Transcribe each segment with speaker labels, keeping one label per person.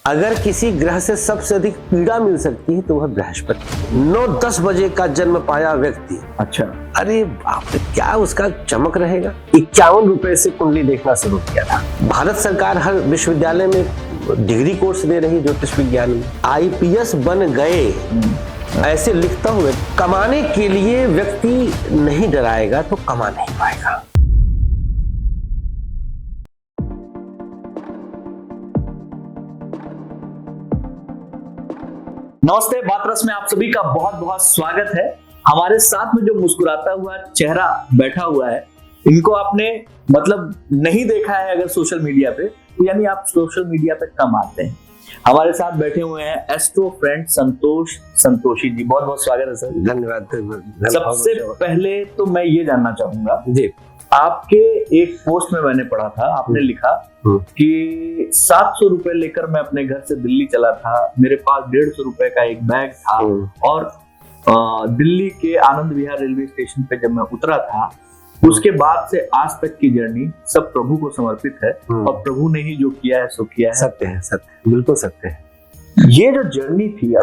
Speaker 1: अगर किसी ग्रह से सबसे अधिक पीड़ा मिल सकती है तो वह बृहस्पति। 9-10 बजे का जन्म पाया व्यक्ति,
Speaker 2: अच्छा,
Speaker 1: अरे बाप रे, क्या उसका चमक रहेगा। 51 रुपए से कुंडली देखना शुरू किया था। भारत सरकार हर विश्वविद्यालय में डिग्री कोर्स दे रही ज्योतिष विज्ञान में। IPS बन गए ऐसे लिखता हुए। कमाने के लिए व्यक्ति नहीं डराएगा तो कमा नहीं पाएगा।
Speaker 2: नमस्ते, बात रस में आप सभी का बहुत बहुत स्वागत है। हमारे साथ में जो मुस्कुराता हुआ चेहरा बैठा हुआ है, इनको आपने मतलब नहीं देखा है अगर सोशल मीडिया पे, तो यानी आप सोशल मीडिया पे कम आते हैं। हमारे साथ बैठे हुए हैं एस्ट्रो फ्रेंड संतोष संतोषी जी, बहुत बहुत स्वागत है सर।
Speaker 1: धन्यवाद।
Speaker 2: सबसे पहले तो मैं ये जानना चाहूंगा
Speaker 1: जी, आपके
Speaker 2: एक पोस्ट में मैंने पढ़ा था, आपने लिखा कि 700 रुपए लेकर मैं अपने घर से दिल्ली चला था, मेरे पास 150 रुपए का एक बैग था और दिल्ली के आनंद विहार रेलवे स्टेशन पे जब मैं उतरा था, उसके बाद से आज तक की जर्नी सब प्रभु को समर्पित है और प्रभु ने ही जो किया है सो किया है।
Speaker 1: सत्य है, सत्य, बिल्कुल सत्य है।
Speaker 2: ये जो जर्नी थी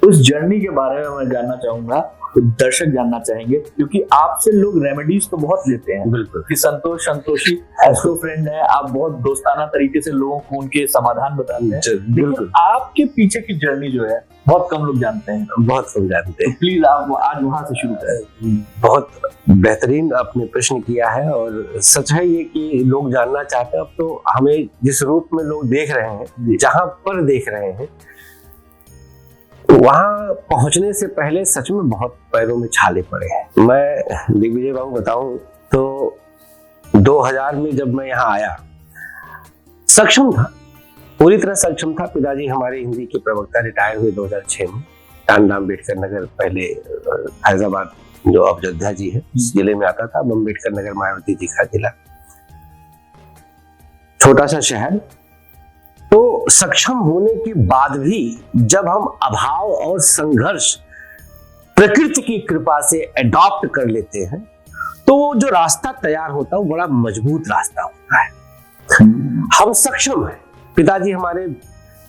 Speaker 2: उस जर्नी के बारे में मैं जानना चाहूंगा, तो दर्शक जानना चाहेंगे, क्योंकि आपसे लोग रेमेडीज तो बहुत लेते हैं।
Speaker 1: बिल्कुल,
Speaker 2: कि संतोष संतोषी एस्ट्रो फ्रेंड है, आप बहुत दोस्ताना तरीके से लोगों को उनके समाधान बताते हैं, लेकिन आपके पीछे की जर्नी जो है बहुत कम लोग जानते हैं।
Speaker 1: बहुत कम जानते हैं।
Speaker 2: तो प्लीज आप आज वहां से शुरू करें।
Speaker 1: बहुत बेहतरीन आपने प्रश्न किया है और सच है ये कि लोग जानना चाहते हैं। अब तो हमें जिस रूप में लोग देख रहे हैं, जहां पर देख रहे हैं, वहां पहुंचने से पहले सच में बहुत पैरों में छाले पड़े हैं। मैं दिग्विजय बाबू बताऊं तो 2000 में जब मैं यहाँ आया, सक्षम था, पूरी तरह सक्षम था। पिताजी हमारे हिंदी के प्रवक्ता रिटायर हुए 2006 में। टांडा अम्बेडकर नगर, पहले फैजाबाद जो अब अयोध्या जी है उस जिले में आता था, अम्बेडकर नगर मायावती जी का जिला, छोटा सा शहर। तो सक्षम होने के बाद भी जब हम अभाव और संघर्ष प्रकृति की कृपा से अडॉप्ट कर लेते हैं, तो वो जो रास्ता तैयार होता है वो बड़ा मजबूत रास्ता होता है। हम सक्षम हैं। पिताजी हमारे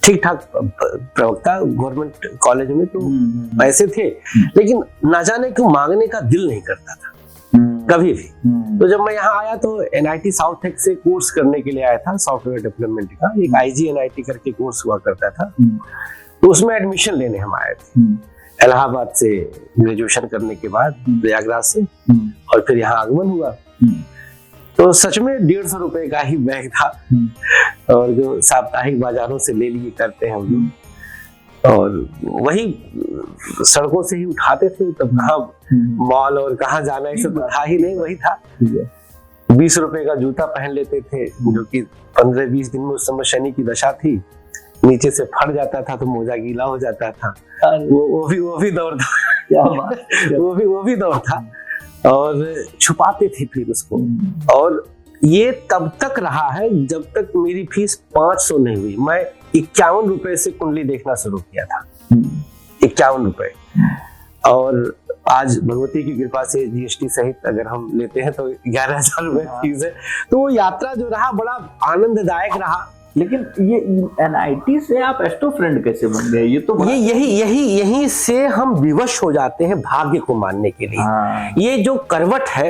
Speaker 1: ठीक ठाक प्रवक्ता, गवर्नमेंट कॉलेज में तो पैसे थे, लेकिन ना जाने क्यों मांगने का दिल नहीं करता था कभी भी। तो जब मैं यहाँ आया तो NIT साउथ एक्स से कोर्स करने के लिए आया था, सॉफ्टवेयर डेवलपमेंट का एक IGNIT करके कोर्स हुआ करता था। तो उसमें एडमिशन लेने हम आए थे इलाहाबाद से, ग्रेजुएशन करने के बाद प्रयागराज से, और फिर यहाँ आगमन हुआ। तो सच में 150 रुपए का ही बैग था, और जो साप्ताहिक बाजारों से ले लिए करते हैं हम लोग, और वही सड़कों से ही उठाते थे। तब कहाँ मॉल और कहाँ जाना, ये सब था ही नहीं, वही था। 20 रुपए का जूता पहन लेते थे, जो कि 15-20 दिन में उस समय शनि की दशा थी, नीचे से फट जाता था तो मोजा गीला हो जाता था। वो भी दौर था। वो भी दौर था, और छुपाते थे फिर उसको। और ये तब तक रहा है जब तक मेरी फीस 500 नहीं हुई। मैं 51 रुपए से कुंडली देखना शुरू किया था, 51 रुपए। और आज भगवती की कृपा से GST सहित अगर हम लेते हैं तो 11,000 रुपए फीस है। तो वो यात्रा जो रहा बड़ा आनंददायक रहा।
Speaker 2: लेकिन ये NIT से आप एस्ट्रो फ्रेंड कैसे बन गए? ये तो
Speaker 1: यही से हम विवश हो जाते हैं भाग्य को मानने के लिए। ये जो करवट है,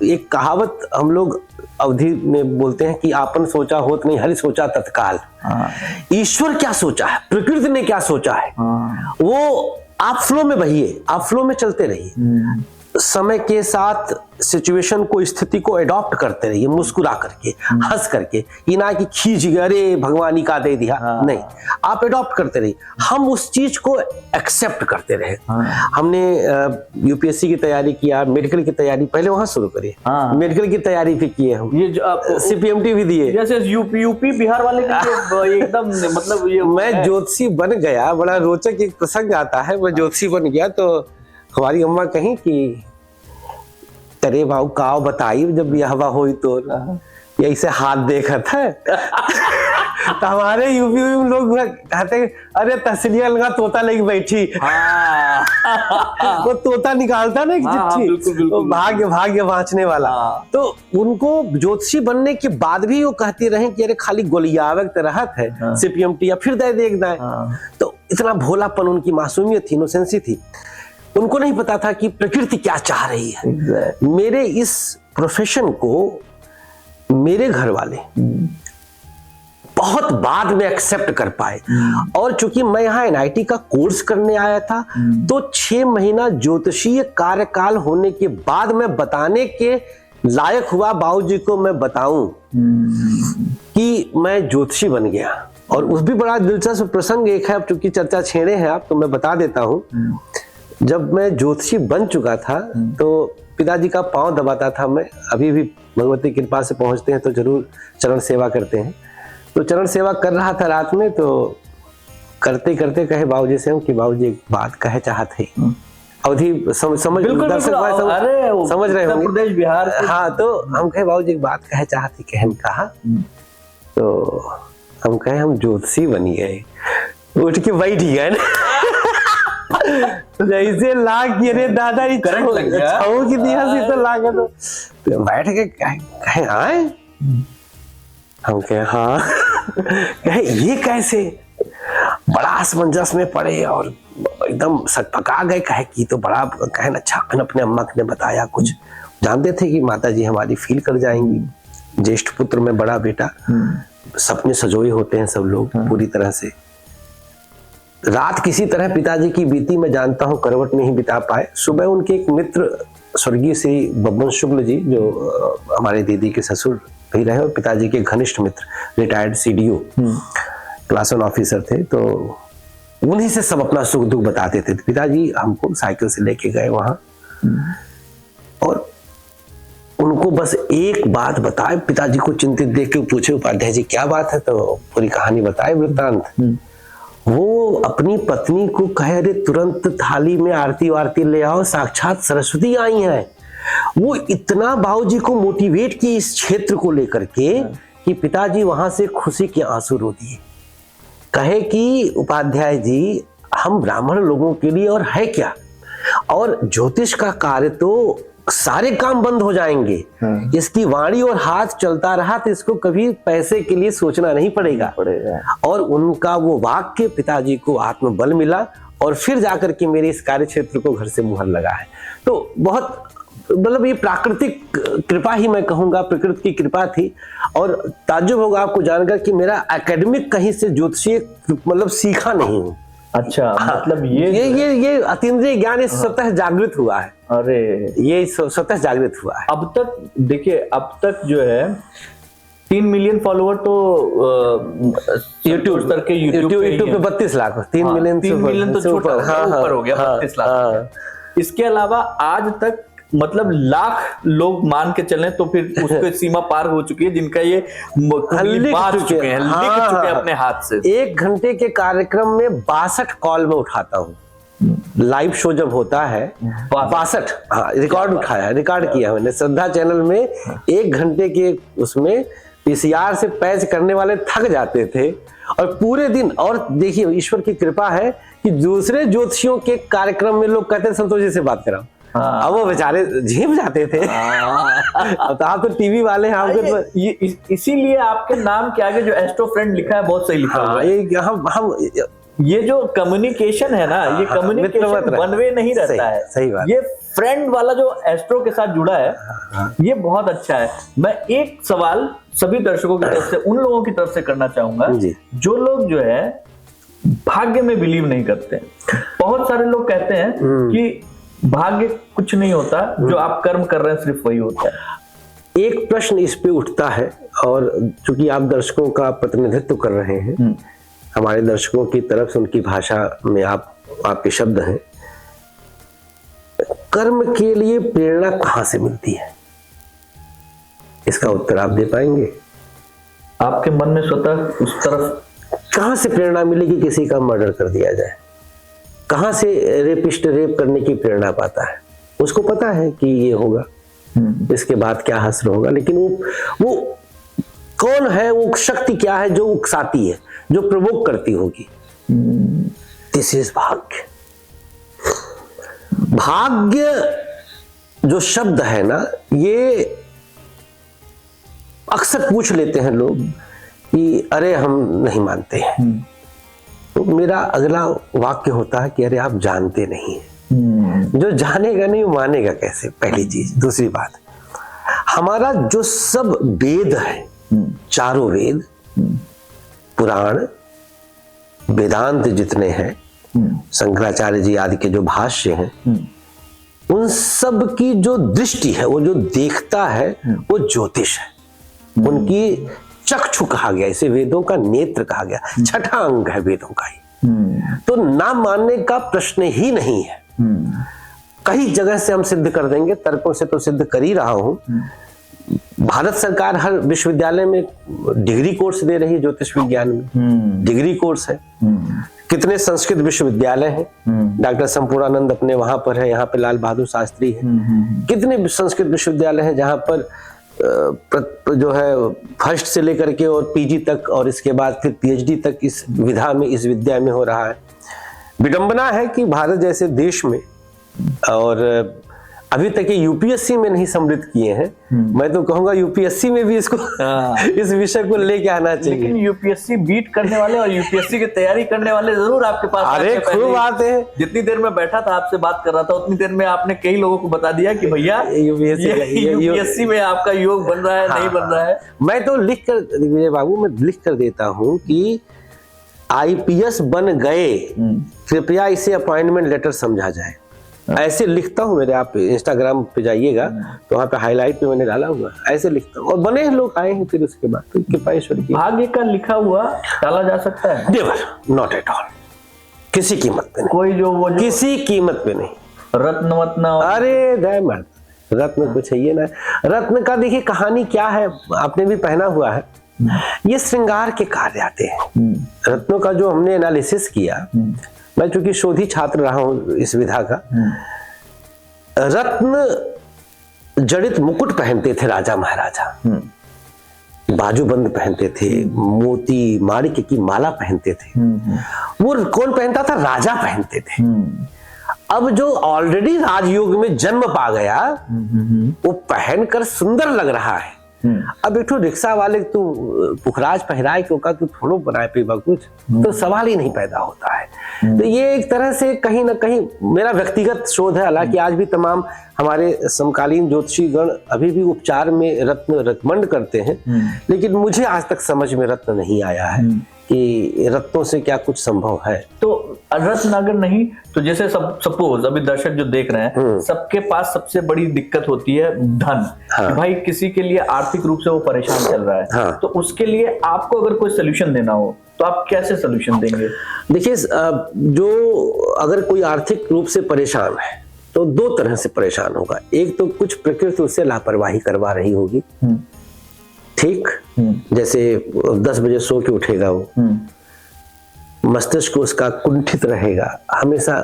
Speaker 1: एक कहावत हम लोग अवधि में बोलते हैं कि आपन सोचा होत नहीं, हरि सोचा तत्काल। ईश्वर क्या सोचा है, प्रकृति ने क्या सोचा है, वो आप फ्लो में बहिए, आप फ्लो में चलते रहिए। समय के साथ सिचुएशन को, स्थिति को अडॉप्ट करते रहिए, मुस्कुरा करके, हंस करके। ये ना कि खींच गए, अरे भगवान ही का दे दिया, नहीं, आप अडॉप्ट करते रहिए। हम उस चीज को एक्सेप्ट करते रहे। हमने UPSC की तैयारी किया, मेडिकल की तैयारी पहले वहां शुरू करिए। मेडिकल की तैयारी भी किए हम, ये CPMT भी दिए।
Speaker 2: जैसे यूपी बिहार वाले एकदम मतलब ये
Speaker 1: मैं ज्योतिषी बन गया। बड़ा रोचक एक प्रसंग आता है। मैं ज्योतिषी बन गया तो हमारी अम्मा कहीं कि तेरे बाबू काव बताई जब यह हवा हुई तो ऐसे हाथ देखा था। तो हमारे यूपी में लोग कहते हैं अरे तहसीलिया लगा तोता लेके बैठी। वो तोता निकालता ना एक चिट्ठी, तो भाग्य भाग्य वाँचने वाला। तो उनको ज्योतिषी बनने के बाद भी वो कहती रहे कि अरे खाली गोलियावक तो रहत है सीपीएमटी या फिर दे देख दाए। तो इतना भोलापन, उनकी मासूमियत थी, इनोसेंसी थी। उनको नहीं पता था कि प्रकृति क्या चाह रही है। मेरे इस प्रोफेशन को मेरे घर वाले बहुत बाद में एक्सेप्ट कर पाए। और चूंकि मैं यहाँ NIT का कोर्स करने आया था, तो 6 महीना ज्योतिषीय कार्यकाल होने के बाद मैं बताने के लायक हुआ बाबूजी को मैं बताऊं कि मैं ज्योतिषी बन गया। और उस भी बड़ा दिलचस्प प्रसंग एक है, अब चूंकि चर्चा छेड़े हैं आप, तो मैं बता देता हूं। जब मैं ज्योतिषी बन चुका था तो पिताजी का पांव दबाता था मैं। अभी भी भगवती कृपा से पहुंचते हैं तो जरूर चरण सेवा करते हैं। तो चरण सेवा कर रहा था रात में, तो करते करते कहे बाबूजी से हम कि बाबूजी एक बात कहे चाहते हैं। अवधि समझ दर्शक समझ रहे होंगे, प्रदेश बिहार। हाँ, तो हम कहे बाबूजी एक बात कहे चाहते, कहे कहा। तो हम कहे हम ज्योतिषी बन गए। उठ के बैठ गए जैसे लाग रे दादा करंट लग गया की दिया से तो लागे। तो बैठ के कहे आए, हम कहे हाँ। कहे ये कैसे, बड़ा असमंजस में पड़े और एकदम सकपका गए। कहे कि तो बड़ा कहे अच्छा, अपने अम्मा ने बताया कुछ, जानते थे कि माता जी हमारी फील कर जाएंगी। ज्येष्ठ पुत्र में बड़ा बेटा, सपने सजोए होते हैं सब लोग पूरी तरह से। रात किसी तरह पिताजी की बीती, मैं जानता हूं करवट नहीं बिता पाए। सुबह उनके एक मित्र स्वर्गीय श्री बब्बन शुक्ल जी, जो हमारे दीदी के ससुर भी रहे और पिताजी के घनिष्ठ मित्र, रिटायर्ड CDO क्लास 1 ऑफिसर थे, तो उन्हीं से सब अपना सुख दुख बताते थे। पिताजी हमको साइकिल से लेके गए वहां और उनको बस एक बात बताए। पिताजी को चिंतित देख के पूछे उपाध्याय जी क्या बात है, तो पूरी कहानी बताए वृत्तांत। वो अपनी पत्नी को कहे अरे तुरंत थाली में आरती वारती ले आओ, साक्षात सरस्वती आई हैं। वो इतना बाबूजी को मोटिवेट की इस क्षेत्र को लेकर के कि पिताजी वहां से खुशी के आंसू रो दिए। कहे कि उपाध्याय जी हम ब्राह्मण लोगों के लिए और है क्या, और ज्योतिष का कार्य तो सारे काम बंद हो जाएंगे। इसकी वाणी और हाथ चलता रहा तो इसको कभी पैसे के लिए सोचना नहीं पड़ेगा। और उनका वो वाक्य पिताजी को आत्मबल मिला और फिर जाकर के मेरे इस कार्य क्षेत्र को घर से मुहर लगा है। तो बहुत मतलब ये प्राकृतिक कृपा ही मैं कहूंगा, प्रकृति की कृपा थी। और ताज्जुब होगा आपको जानकर कि मेरा एकेडमिक कहीं से ज्योतिषीय मतलब सीखा नहीं हूँ।
Speaker 2: अच्छा, मतलब
Speaker 1: ये अतीन्द्रिय ज्ञान इस स्वतः जागृत हुआ है।
Speaker 2: अरे
Speaker 1: ये स्वतः जागृत हुआ है।
Speaker 2: अब तक देखिए, अब तक जो है 3 मिलियन फॉलोवर तो यूट्यूब पे 32 लाख, 3 मिलियन तो छोटा ऊपर हो गया, 32 लाख। इसके अलावा आज तक मतलब लाख लोग मान के चलें तो फिर उसकी सीमा पार हो चुकी है, जिनका ये बात चुके हैं, लिख चुके हैं अपने हाथ से।
Speaker 1: 1 घंटे के कार्यक्रम में 62 कॉल में उठाता हूँ। लाइव शो जब होता है 62, हाँ रिकॉर्ड उठाया, रिकॉर्ड किया मैंने श्रद्धा चैनल में। 1 घंटे के उसमें PCR से पैच करने वाले थक जाते थे और पूरे दिन। और देखिए ईश्वर की कृपा है कि दूसरे ज्योतिषियों के कार्यक्रम में लोग कहते संतोष जी से बात कराओ, अब वो बेचारे झेप जाते थे। अब आप तो टीवी वाले हैं, आपके
Speaker 2: इसीलिए आपके नाम के आगे जो एस्ट्रो फ्रेंड लिखा है बहुत सही लिखा हुआ है।
Speaker 1: हम
Speaker 2: ये जो कम्युनिकेशन है ना, ये कम्युनिकेशन वन वे नहीं रहता है।
Speaker 1: सही बात।
Speaker 2: ये फ्रेंड वाला जो एस्ट्रो के साथ जुड़ा है, ये बहुत अच्छा है। मैं एक सवाल सभी दर्शकों की तरफ से, उन लोगों की तरफ से करना चाहूंगा जो लोग जो है भाग्य में बिलीव नहीं करते। बहुत सारे लोग कहते हैं कि भाग्य कुछ नहीं होता, जो आप कर्म कर रहे हैं सिर्फ वही होता है।
Speaker 1: एक प्रश्न इस पे उठता है, और चूंकि आप दर्शकों का प्रतिनिधित्व कर रहे हैं, हमारे दर्शकों की तरफ से उनकी भाषा में आपके शब्द हैं, कर्म के लिए प्रेरणा कहां से मिलती है? इसका उत्तर आप दे पाएंगे?
Speaker 2: आपके मन में स्वतः उस तरफ
Speaker 1: कहां से प्रेरणा मिलेगी किसी का मर्डर कर दिया जाए? कहां से रेपिस्ट रेप करने की प्रेरणा पाता है? उसको पता है कि ये होगा, इसके बाद क्या हश्र होगा, लेकिन वो कौन है वो शक्ति, क्या है जो उकसाती है, जो प्रवोक करती होगी? दिस इज भाग्य। भाग्य जो शब्द है ना, ये अक्सर पूछ लेते हैं लोग कि अरे हम नहीं मानते हैं। तो मेरा अगला वाक्य होता है कि अरे आप जानते नहीं हैं। जो जानेगा नहीं मानेगा कैसे, पहली चीज। दूसरी बात, हमारा जो सब वेद है, चारों वेद, पुराण, वेदांत जितने हैं, शंकराचार्य जी आदि के जो भाष्य हैं, उन सब की जो दृष्टि है, वो जो देखता है, वो ज्योतिष है। उनकी चक्षु कहा गया, इसे वेदों का नेत्र कहा गया, छठा अंग है वेदों का ही। तो ना मानने का प्रश्न ही नहीं है। कई जगह से हम सिद्ध कर देंगे, तर्कों से तो सिद्ध कर ही रहा हूं। भारत सरकार हर विश्वविद्यालय में डिग्री कोर्स दे रही है ज्योतिष विज्ञान में, डिग्री कोर्स है। कितने संस्कृत विश्वविद्यालय हैं, डॉक्टर संपूर्णानंद अपने वहां पर है, यहाँ पे लाल बहादुर शास्त्री है। कितने संस्कृत विश्वविद्यालय हैं जहां पर जो है फर्स्ट से लेकर के और पीजी तक, और इसके बाद फिर पीएचडी तक इस विधा में, इस विद्या में हो रहा है। विडंबना है कि भारत जैसे देश में, और अभी तक ये यूपीएससी में नहीं सम्मिलित किए हैं। मैं तो कहूंगा यूपीएससी में भी इसको इस विषय को लेके आना चाहिए।
Speaker 2: लेकिन यूपीएससी बीट करने वाले और यूपीएससी की तैयारी करने वाले जरूर आपके पास।
Speaker 1: अरे खूब आते हैं।
Speaker 2: जितनी देर में बैठा था आपसे बात कर रहा था, उतनी देर में आपने कई लोगों को बता दिया कि भैया यूपीएससी में आपका योग बन रहा है, नहीं बन रहा है।
Speaker 1: मैं तो लिख कर, विजय बाबू, मैं लिख कर देता हूँ कि आईपीएस बन गए, कृपया इसे अपॉइंटमेंट लेटर समझा जाए। ऐसे लिखता हूँ। मेरे आप इंस्टाग्राम पे जाइएगा तो वहाँ पे हाईलाइट पे मैंने डाला हुआ, ऐसे लिखता हूँ। और बने हैं लोग, आए हैं फिर उसके बाद। तो कृपा ईश्वर की।
Speaker 2: भाग्य का लिखा हुआ डाला जा सकता है?
Speaker 1: नेवर, नॉट एट ऑल, किसी कीमत पे नहीं।
Speaker 2: कोई जो वो
Speaker 1: किसी कीमत पे नहीं।
Speaker 2: रत्न वत्न,
Speaker 1: अरे डायमंड, रत्न कुछ है ये ना। रत्न का देखिए कहानी क्या है, आपने भी पहना हुआ है। ये श्रृंगार के कार्य आते हैं। रत्नों का जो हमने एनालिसिस किया, मैं चूंकि शोधी छात्र रहा हूं इस विधा का, रत्न जड़ित मुकुट पहनते थे राजा महाराजा, बाजूबंद पहनते थे, मोती माणिक्य की माला पहनते थे। वो कौन पहनता था? राजा पहनते थे। अब जो ऑलरेडी राजयोग में जन्म पा गया, वो पहनकर सुंदर लग रहा है। अब एक रिक्शा वाले तू पुखराज पहराए क्यों का, तू थोड़ो बनाए पीबा कुछ, तो सवाल ही नहीं पैदा होता है। तो ये एक तरह से कहीं ना कहीं मेरा व्यक्तिगत शोध है। हालांकि आज भी तमाम हमारे समकालीन ज्योतिषी गण अभी भी उपचार में रत्न रेकमेंड करते हैं, लेकिन मुझे आज तक समझ में रत्न नहीं आया है कि रत्नों से क्या कुछ संभव है।
Speaker 2: तो रत्न अगर नहीं तो जैसे सपोज अभी दर्शक जो देख रहे हैं, सबके पास सबसे बड़ी दिक्कत होती है धन।
Speaker 1: हाँ।
Speaker 2: भाई किसी के लिए आर्थिक रूप से वो परेशान चल रहा है।
Speaker 1: हाँ।
Speaker 2: तो उसके लिए आपको अगर कोई सोल्यूशन देना हो तो आप कैसे सोल्यूशन देंगे?
Speaker 1: देखिए, जो अगर कोई आर्थिक रूप से परेशान है तो दो तरह से परेशान होगा। एक तो कुछ प्रकृति उससे लापरवाही करवा रही होगी, ठीक, जैसे 10 बजे सो के उठेगा, वो मस्तिष्क उसका कुंठित रहेगा, हमेशा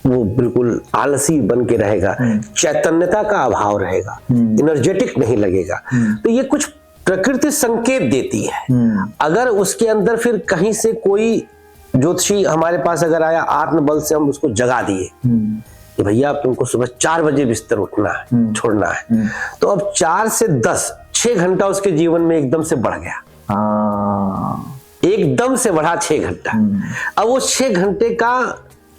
Speaker 1: वो बिल्कुल आलसी बन के रहेगा, चैतन्यता का अभाव रहेगा, एनर्जेटिक नहीं लगेगा। तो ये कुछ प्रकृति संकेत देती है। अगर उसके अंदर फिर कहीं से कोई ज्योतिषी हमारे पास अगर आया, आत्मबल से हम उसको जगा दिए कि भैया अब तुमको सुबह 4 बजे बिस्तर उठना है, छोड़ना है, तो अब 4 से 10, 6 घंटा उसके जीवन में एकदम से बढ़ गया। एकदम से बढ़ा 6 घंटा। अब वो 6 घंटे का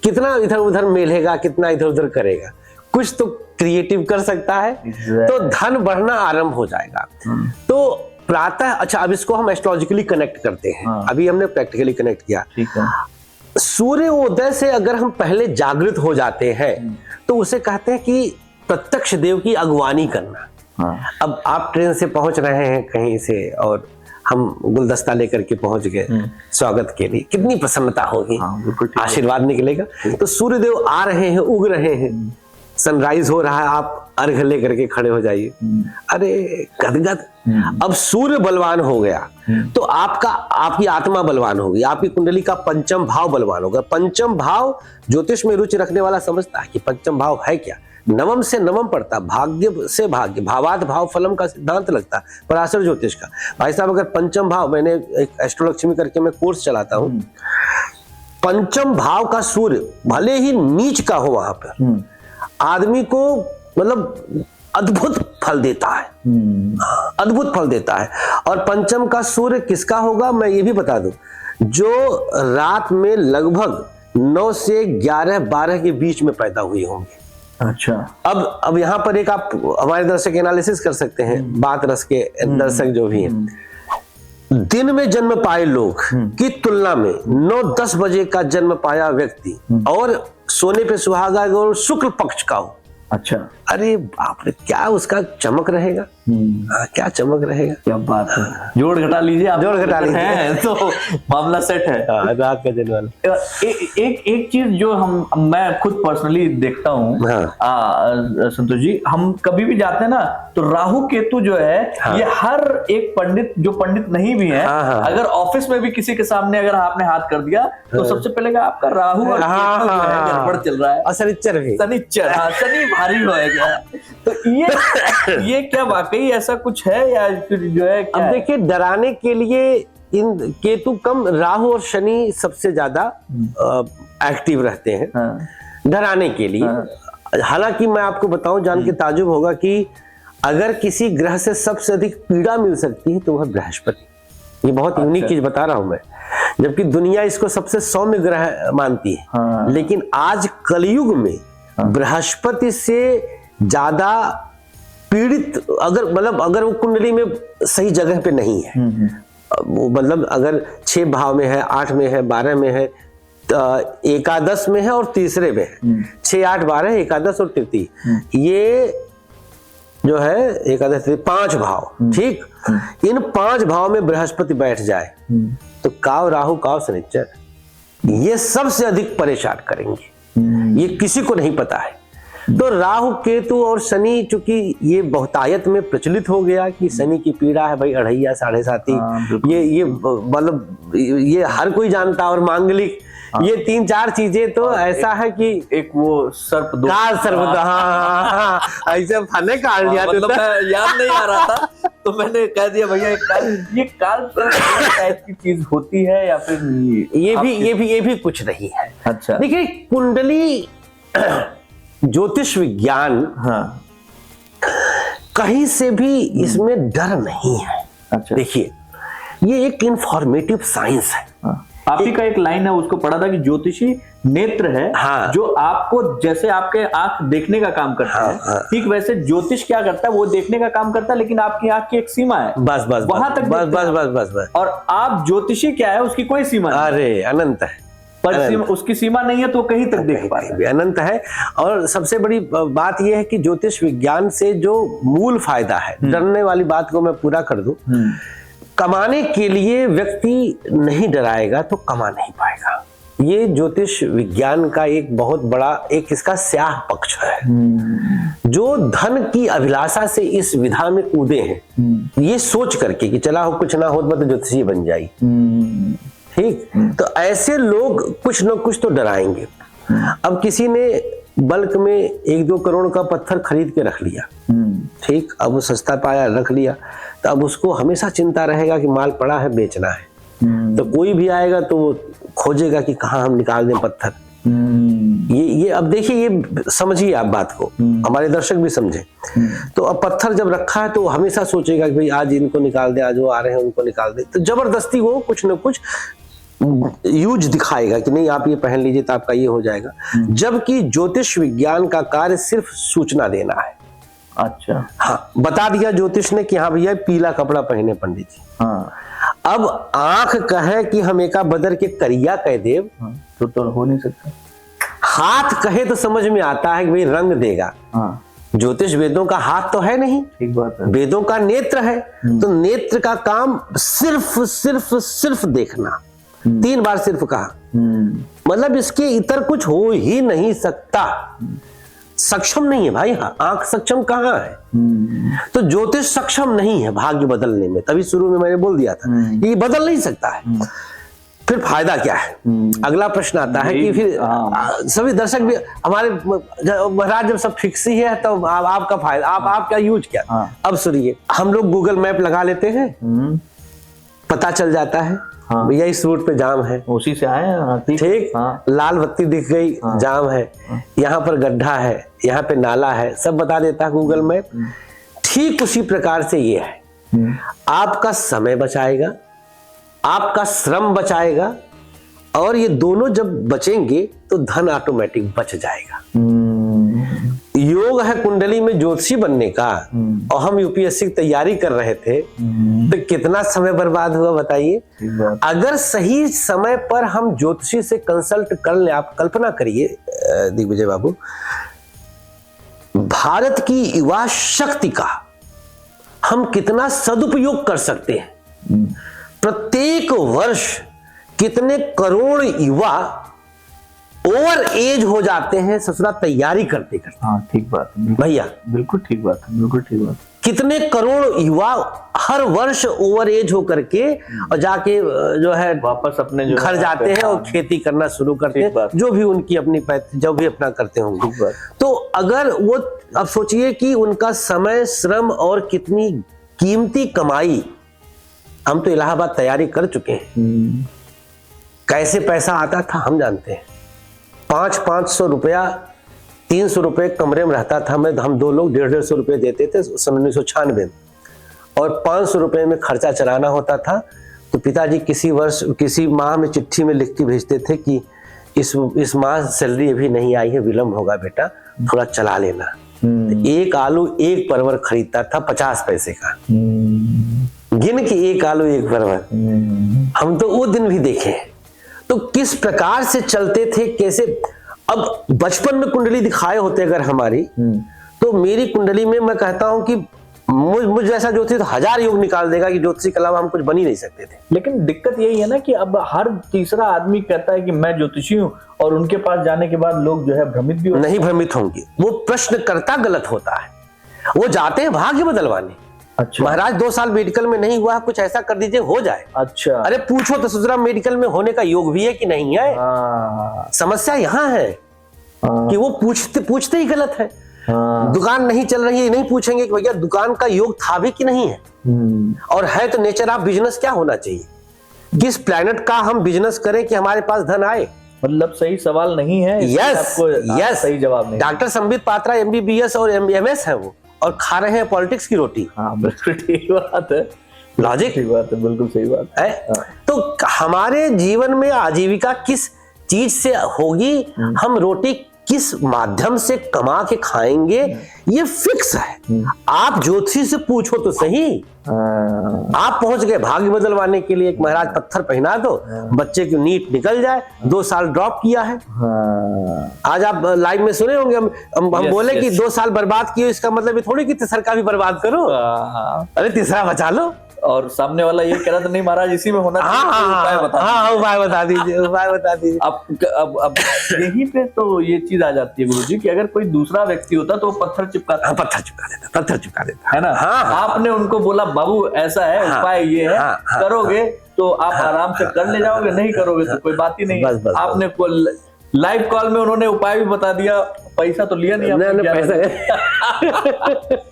Speaker 1: कितना इधर उधर मेलेगा, कितना इधर उधर करेगा, कुछ तो क्रिएटिव कर सकता है, तो धन बढ़ना आरंभ हो जाएगा। तो प्रातः, अच्छा अब इसको हम एस्ट्रोलॉजिकली कनेक्ट करते हैं। अभी हमने प्रैक्टिकली कनेक्ट किया।
Speaker 2: ठीक है।
Speaker 1: सूर्य उदय से अगर हम पहले जागृत हो जाते हैं तो उसे कहते हैं कि प्रत्यक्ष देव की अगवानी करना। अब आप ट्रेन से पहुंच रहे हैं कहीं से और हम गुलदस्ता लेकर के पहुंच गए स्वागत के लिए, कितनी प्रसन्नता होगी, आशीर्वाद निकलेगा। तो सूर्यदेव आ रहे हैं, उग रहे हैं, सनराइज हो रहा है, आप अर्घ लेकर के खड़े हो जाइए। अरे गदगद। अब सूर्य बलवान हो गया तो आपकी आत्मा बलवान होगी, आपकी कुंडली का पंचम भाव बलवान होगा। पंचम भाव ज्योतिष में रुचि रखने वाला समझता है कि पंचम भाव है क्या। नवम से नवम पड़ता, भाग्य से भाग्य, भावात भाव फलम का सिद्धांत लगता पराशर ज्योतिष का। भाई साहब अगर पंचम भाव, मैंने एक एस्ट्रोलक्ष्मी करके मैं कोर्स चलाता हूं, पंचम भाव का सूर्य भले ही नीच का हो वहां पर, आदमी को मतलब अद्भुत फल देता है, अद्भुत फल देता है। और पंचम का सूर्य किसका होगा मैं ये भी बता दूं, जो रात में लगभग 9 से 11-12 के बीच में पैदा हुए होंगे।
Speaker 2: अच्छा।
Speaker 1: अब यहाँ पर एक आप हमारे दर्शक एनालिसिस कर सकते हैं, बात रस के दर्शक जो भी हैं, दिन में जन्म पाए लोग की तुलना में 9-10 बजे का जन्म पाया व्यक्ति और सोने पे सुहागा और शुक्ल पक्ष का हो,
Speaker 2: अच्छा,
Speaker 1: अरे बाप रे क्या उसका चमक रहेगा। क्या चमक रहेगा,
Speaker 2: क्या बात है। जोड़ घटा लीजिए आप,
Speaker 1: जोड़ घटा लीजिए
Speaker 2: तो मामला सेट है।
Speaker 1: रात का जन्म वाला।
Speaker 2: एक चीज जो मैं खुद पर्सनली देखता हूँ संतोष जी, हम कभी भी जाते हैं ना तो राहु केतु जो है ये हर एक पंडित, जो पंडित नहीं भी है, अगर ऑफिस में भी किसी के सामने अगर आपने हाथ कर दिया तो सबसे पहले आपका राहु और केतु जो है गड़बड़ चल रहा है, और
Speaker 1: शनिचर भी,
Speaker 2: शनि भारी होएगा। तो ये क्या वाकई ऐसा कुछ है या फिर जो है क्या?
Speaker 1: अब देखिए डराने के लिए इन केतु कम, राहु और शनि सबसे ज्यादा एक्टिव रहते हैं डराने के लिए। हालांकि मैं आपको बताऊं, जान के ताजुब होगा कि अगर किसी ग्रह से सबसे अधिक पीड़ा मिल सकती है तो वह बृहस्पति। ये बहुत यूनिक चीज बता रहा हूं मैं, जबकि दुनिया इसको सबसे सौम्य ग्रह मानती है, लेकिन आज कलयुग में बृहस्पति से ज्यादा पीड़ित अगर वो कुंडली में सही जगह पे नहीं है, मतलब अगर 6 भाव में है, 8 में है, 12 में है, एकादश में है और तीसरे में है, 6, 8, 12 एकादश और तृतीय, ये जो है एकादश 5 भाव, ठीक, इन 5 भाव में बृहस्पति बैठ जाए तो काव राहु काव शनिचर ये सबसे अधिक परेशान करेंगे। ये किसी को नहीं पता है। तो राहु केतु और शनि, चूंकि ये बहुतायत में प्रचलित हो गया कि शनि की पीड़ा है भाई अढ़ैया 7.5, ये मतलब ये हर कोई जानता, और मांगलिक, ये 3-4 चीजें तो ऐसा है कि एक वो सर्प ऐसे फने काट लिया,
Speaker 2: मतलब याद नहीं आ रहा था तो मैंने कह दिया भैया ये काल टाइप की चीज होती है या फिर
Speaker 1: ये भी कुछ नहीं है।
Speaker 2: अच्छा,
Speaker 1: देखिए कुंडली ज्योतिष विज्ञान कहीं से भी इसमें डर नहीं है। अच्छा, देखिए ये एक इंफॉर्मेटिव साइंस है।
Speaker 2: आप ही का एक लाइन है, उसको पढ़ा था कि ज्योतिषी नेत्र है जो आपको, जैसे आपके आंख देखने का काम करता है, ठीक वैसे ज्योतिष क्या करता है, वो देखने का काम करता है, लेकिन आपकी आंख की एक सीमा है, बस वहां तक, बस। और आप ज्योतिषी क्या है, उसकी कोई सीमा नहीं,
Speaker 1: अरे अनंत है,
Speaker 2: पर उसकी सीमा नहीं है तो कहीं तक देख पाए,
Speaker 1: अनंत है। और सबसे बड़ी बात यह है कि ज्योतिष विज्ञान से जो मूल फायदा है, डरने वाली बात को मैं पूरा कर दूं, कमाने के लिए व्यक्ति नहीं डराएगा तो कमा नहीं पाएगा। ये ज्योतिष विज्ञान का एक बहुत बड़ा एक इसका स्याह पक्ष है। जो धन की अभिलाषा से इस विधा में कूदे हैं, ये सोच करके कि चला हो कुछ ना हो तो ज्योतिषी बन जाए, ठीक, तो ऐसे लोग कुछ न कुछ तो डराएंगे। अब किसी ने बल्क में 1-2 करोड़ का पत्थर खरीद के रख लिया, ठीक, अब वो सस्ता पाया रख लिया, तो अब उसको हमेशा चिंता रहेगा कि माल पड़ा है बेचना है, तो कोई भी आएगा तो वो खोजेगा कि कहाँ हम निकाल दें पत्थर। ये अब देखिए, ये समझिए आप बात को, हमारे दर्शक भी समझे। तो अब पत्थर जब रखा है तो हमेशा सोचेगा कि भाई आज इनको निकाल दे, आज वो आ रहे हैं उनको निकाल दे, तो जबरदस्ती वो कुछ न कुछ यूज दिखाएगा कि नहीं आप ये पहन लीजिए तो आपका ये हो जाएगा। जबकि ज्योतिष विज्ञान का कार्य सिर्फ सूचना देना है।
Speaker 2: अच्छा,
Speaker 1: हाँ, बता दिया ज्योतिष ने कि हाँ भैया पीला कपड़ा पहने पंडित जी। अब आंख कहे कि हम एका बदर के करिया कह देव,
Speaker 2: तो हो नहीं सकता।
Speaker 1: हाथ कहे तो समझ में आता है कि भाई रंग देगा। ज्योतिष वेदों का हाथ तो है नहीं,
Speaker 2: ठीक बात है,
Speaker 1: वेदों का नेत्र है, तो नेत्र का काम सिर्फ देखना। 3 बार सिर्फ कहा, मतलब इसके इतर कुछ हो ही नहीं सकता। सक्षम नहीं है भाई। हाँ, आंख सक्षम कहाँ है? तो ज्योतिष सक्षम नहीं है भाग्य बदलने में। तभी शुरू में मैंने बोल दिया था कि ये बदल नहीं सकता है। फिर फायदा क्या है? अगला प्रश्न आता है कि फिर सभी दर्शक भी हमारे महाराज जब सब फिक्स ही है तो आपका फायदा, आपका यूज क्या? अब सुनिए, हम लोग गूगल मैप लगा लेते हैं, पता चल जाता है भैया इस रूट पे जाम है,
Speaker 2: उसी से आए हैं।
Speaker 1: ठीक, लाल बत्ती दिख गई, जाम है, यहाँ पर गड्ढा है, यहाँ पे नाला है, सब बता देता है गूगल मैप। ठीक उसी प्रकार से ये है, आपका समय बचाएगा, आपका श्रम बचाएगा, और ये दोनों जब बचेंगे तो धन ऑटोमेटिक बच जाएगा। योग है कुंडली में ज्योतिषी बनने का, और हम यूपीएससी की तैयारी कर रहे थे, तो कितना समय बर्बाद हुआ बताइए। अगर सही समय पर हम ज्योतिषी से कंसल्ट कर ले, आप कल्पना करिए दिग्विजय बाबू, भारत की युवा शक्ति का हम कितना सदुपयोग कर सकते हैं। प्रत्येक वर्ष कितने करोड़ युवा ओवर एज हो जाते हैं ससुरा तैयारी करते करते।
Speaker 2: हाँ, ठीक बात है
Speaker 1: भैया,
Speaker 2: बिल्कुल ठीक बात है, बिल्कुल ठीक बात।
Speaker 1: कितने करोड़ युवा हर वर्ष ओवर एज हो करके और जाके जो है
Speaker 2: वापस अपने जो
Speaker 1: घर जाते हैं और खेती करना शुरू करते हैं, जो भी उनकी अपनी जो भी अपना करते होंगे। तो अगर वो, अब सोचिए कि उनका समय, श्रम और कितनी कीमती कमाई। हम तो इलाहाबाद तैयारी कर चुके हैं, कैसे पैसा आता था हम जानते हैं। 500 रुपया, 300 रुपये कमरे में रहता था मैं, हम दो लोग 150 रुपये देते थे सन 1996 में, और 500 रुपये में खर्चा चलाना होता था। तो पिताजी किसी माह में चिट्ठी में लिख के भेजते थे कि इस माह सैलरी अभी नहीं आई है, विलम्ब होगा बेटा, थोड़ा चला लेना। एक आलू एक परवर खरीदता था 50 पैसे का, गिन के एक आलू एक परवर। हम तो वो दिन भी देखे। तो किस प्रकार से चलते थे, कैसे। अब बचपन में कुंडली दिखाए होते अगर हमारी, तो मेरी कुंडली में मैं कहता हूं कि मुझ जैसा ज्योतिषी तो 1000 योग निकाल देगा कि ज्योतिषी के अलावा हम कुछ बन ही नहीं सकते थे।
Speaker 2: लेकिन दिक्कत यही है ना कि अब हर तीसरा आदमी कहता है कि मैं ज्योतिषी हूँ, और उनके पास जाने के बाद लोग जो है भ्रमित भी
Speaker 1: नहीं भ्रमित होंगे। वो प्रश्नकर्ता गलत होता है, वो जाते हैं भाग्य बदलवाने।
Speaker 2: अच्छा,
Speaker 1: महाराज 2 साल मेडिकल में नहीं हुआ, कुछ ऐसा कर दीजिए हो जाए।
Speaker 2: अच्छा,
Speaker 1: अरे पूछो तो ससुरा मेडिकल में होने का योग भी है कि नहीं है। समस्या यहाँ है कि वो पूछते ही गलत है। दुकान नहीं चल रही है, नहीं पूछेंगे कि भैया दुकान का योग था भी कि नहीं है, और है तो नेचर ऑफ बिजनेस क्या होना चाहिए, किस प्लैनेट का हम बिजनेस करें कि हमारे पास धन आए।
Speaker 2: मतलब सही सवाल नहीं है।
Speaker 1: यस,
Speaker 2: सही जवाब नहीं।
Speaker 1: डॉक्टर संबित पात्रा MBBS और MS है वो, और खा रहे हैं पॉलिटिक्स की रोटी।
Speaker 2: हाँ, बिल्कुल ठीक बात है,
Speaker 1: लॉजिक
Speaker 2: ठीक बात है, बिल्कुल सही बात है।
Speaker 1: तो हमारे जीवन में आजीविका किस चीज से होगी, हम रोटी किस माध्यम से कमा के खाएंगे, ये फिक्स है। आप ज्योतिषी से पूछो तो सही। आप पहुंच गए भाग्य बदलवाने के लिए, एक महाराज पत्थर पहना दो, बच्चे की नीट निकल जाए, 2 साल ड्रॉप किया है। आज आप लाइव में सुने होंगे हम बोले कि 2 साल बर्बाद किए, इसका मतलब ये थोड़ी कि तीसरा का भी बर्बाद करो। अरे तीसरा बचा लो।
Speaker 2: और सामने वाला ये कह रहा था नहीं महाराज इसी में होना चाहिए।
Speaker 1: उपाय बता दीजिए, उपाय बता दीजिए।
Speaker 2: अब यहीं पे तो ये चीज आ जाती है गुरुजी कि अगर कोई दूसरा व्यक्ति होता तो वो पत्थर चिपका देता है ना। आपने उनको बोला बाबू ऐसा है, उपाय ये है, करोगे तो आप आराम से कर ले जाओगे, नहीं करोगे तो कोई बात ही नहीं। आपने लाइव कॉल में उन्होंने उपाय भी बता दिया, पैसा तो लिया नहीं आपने, पैसा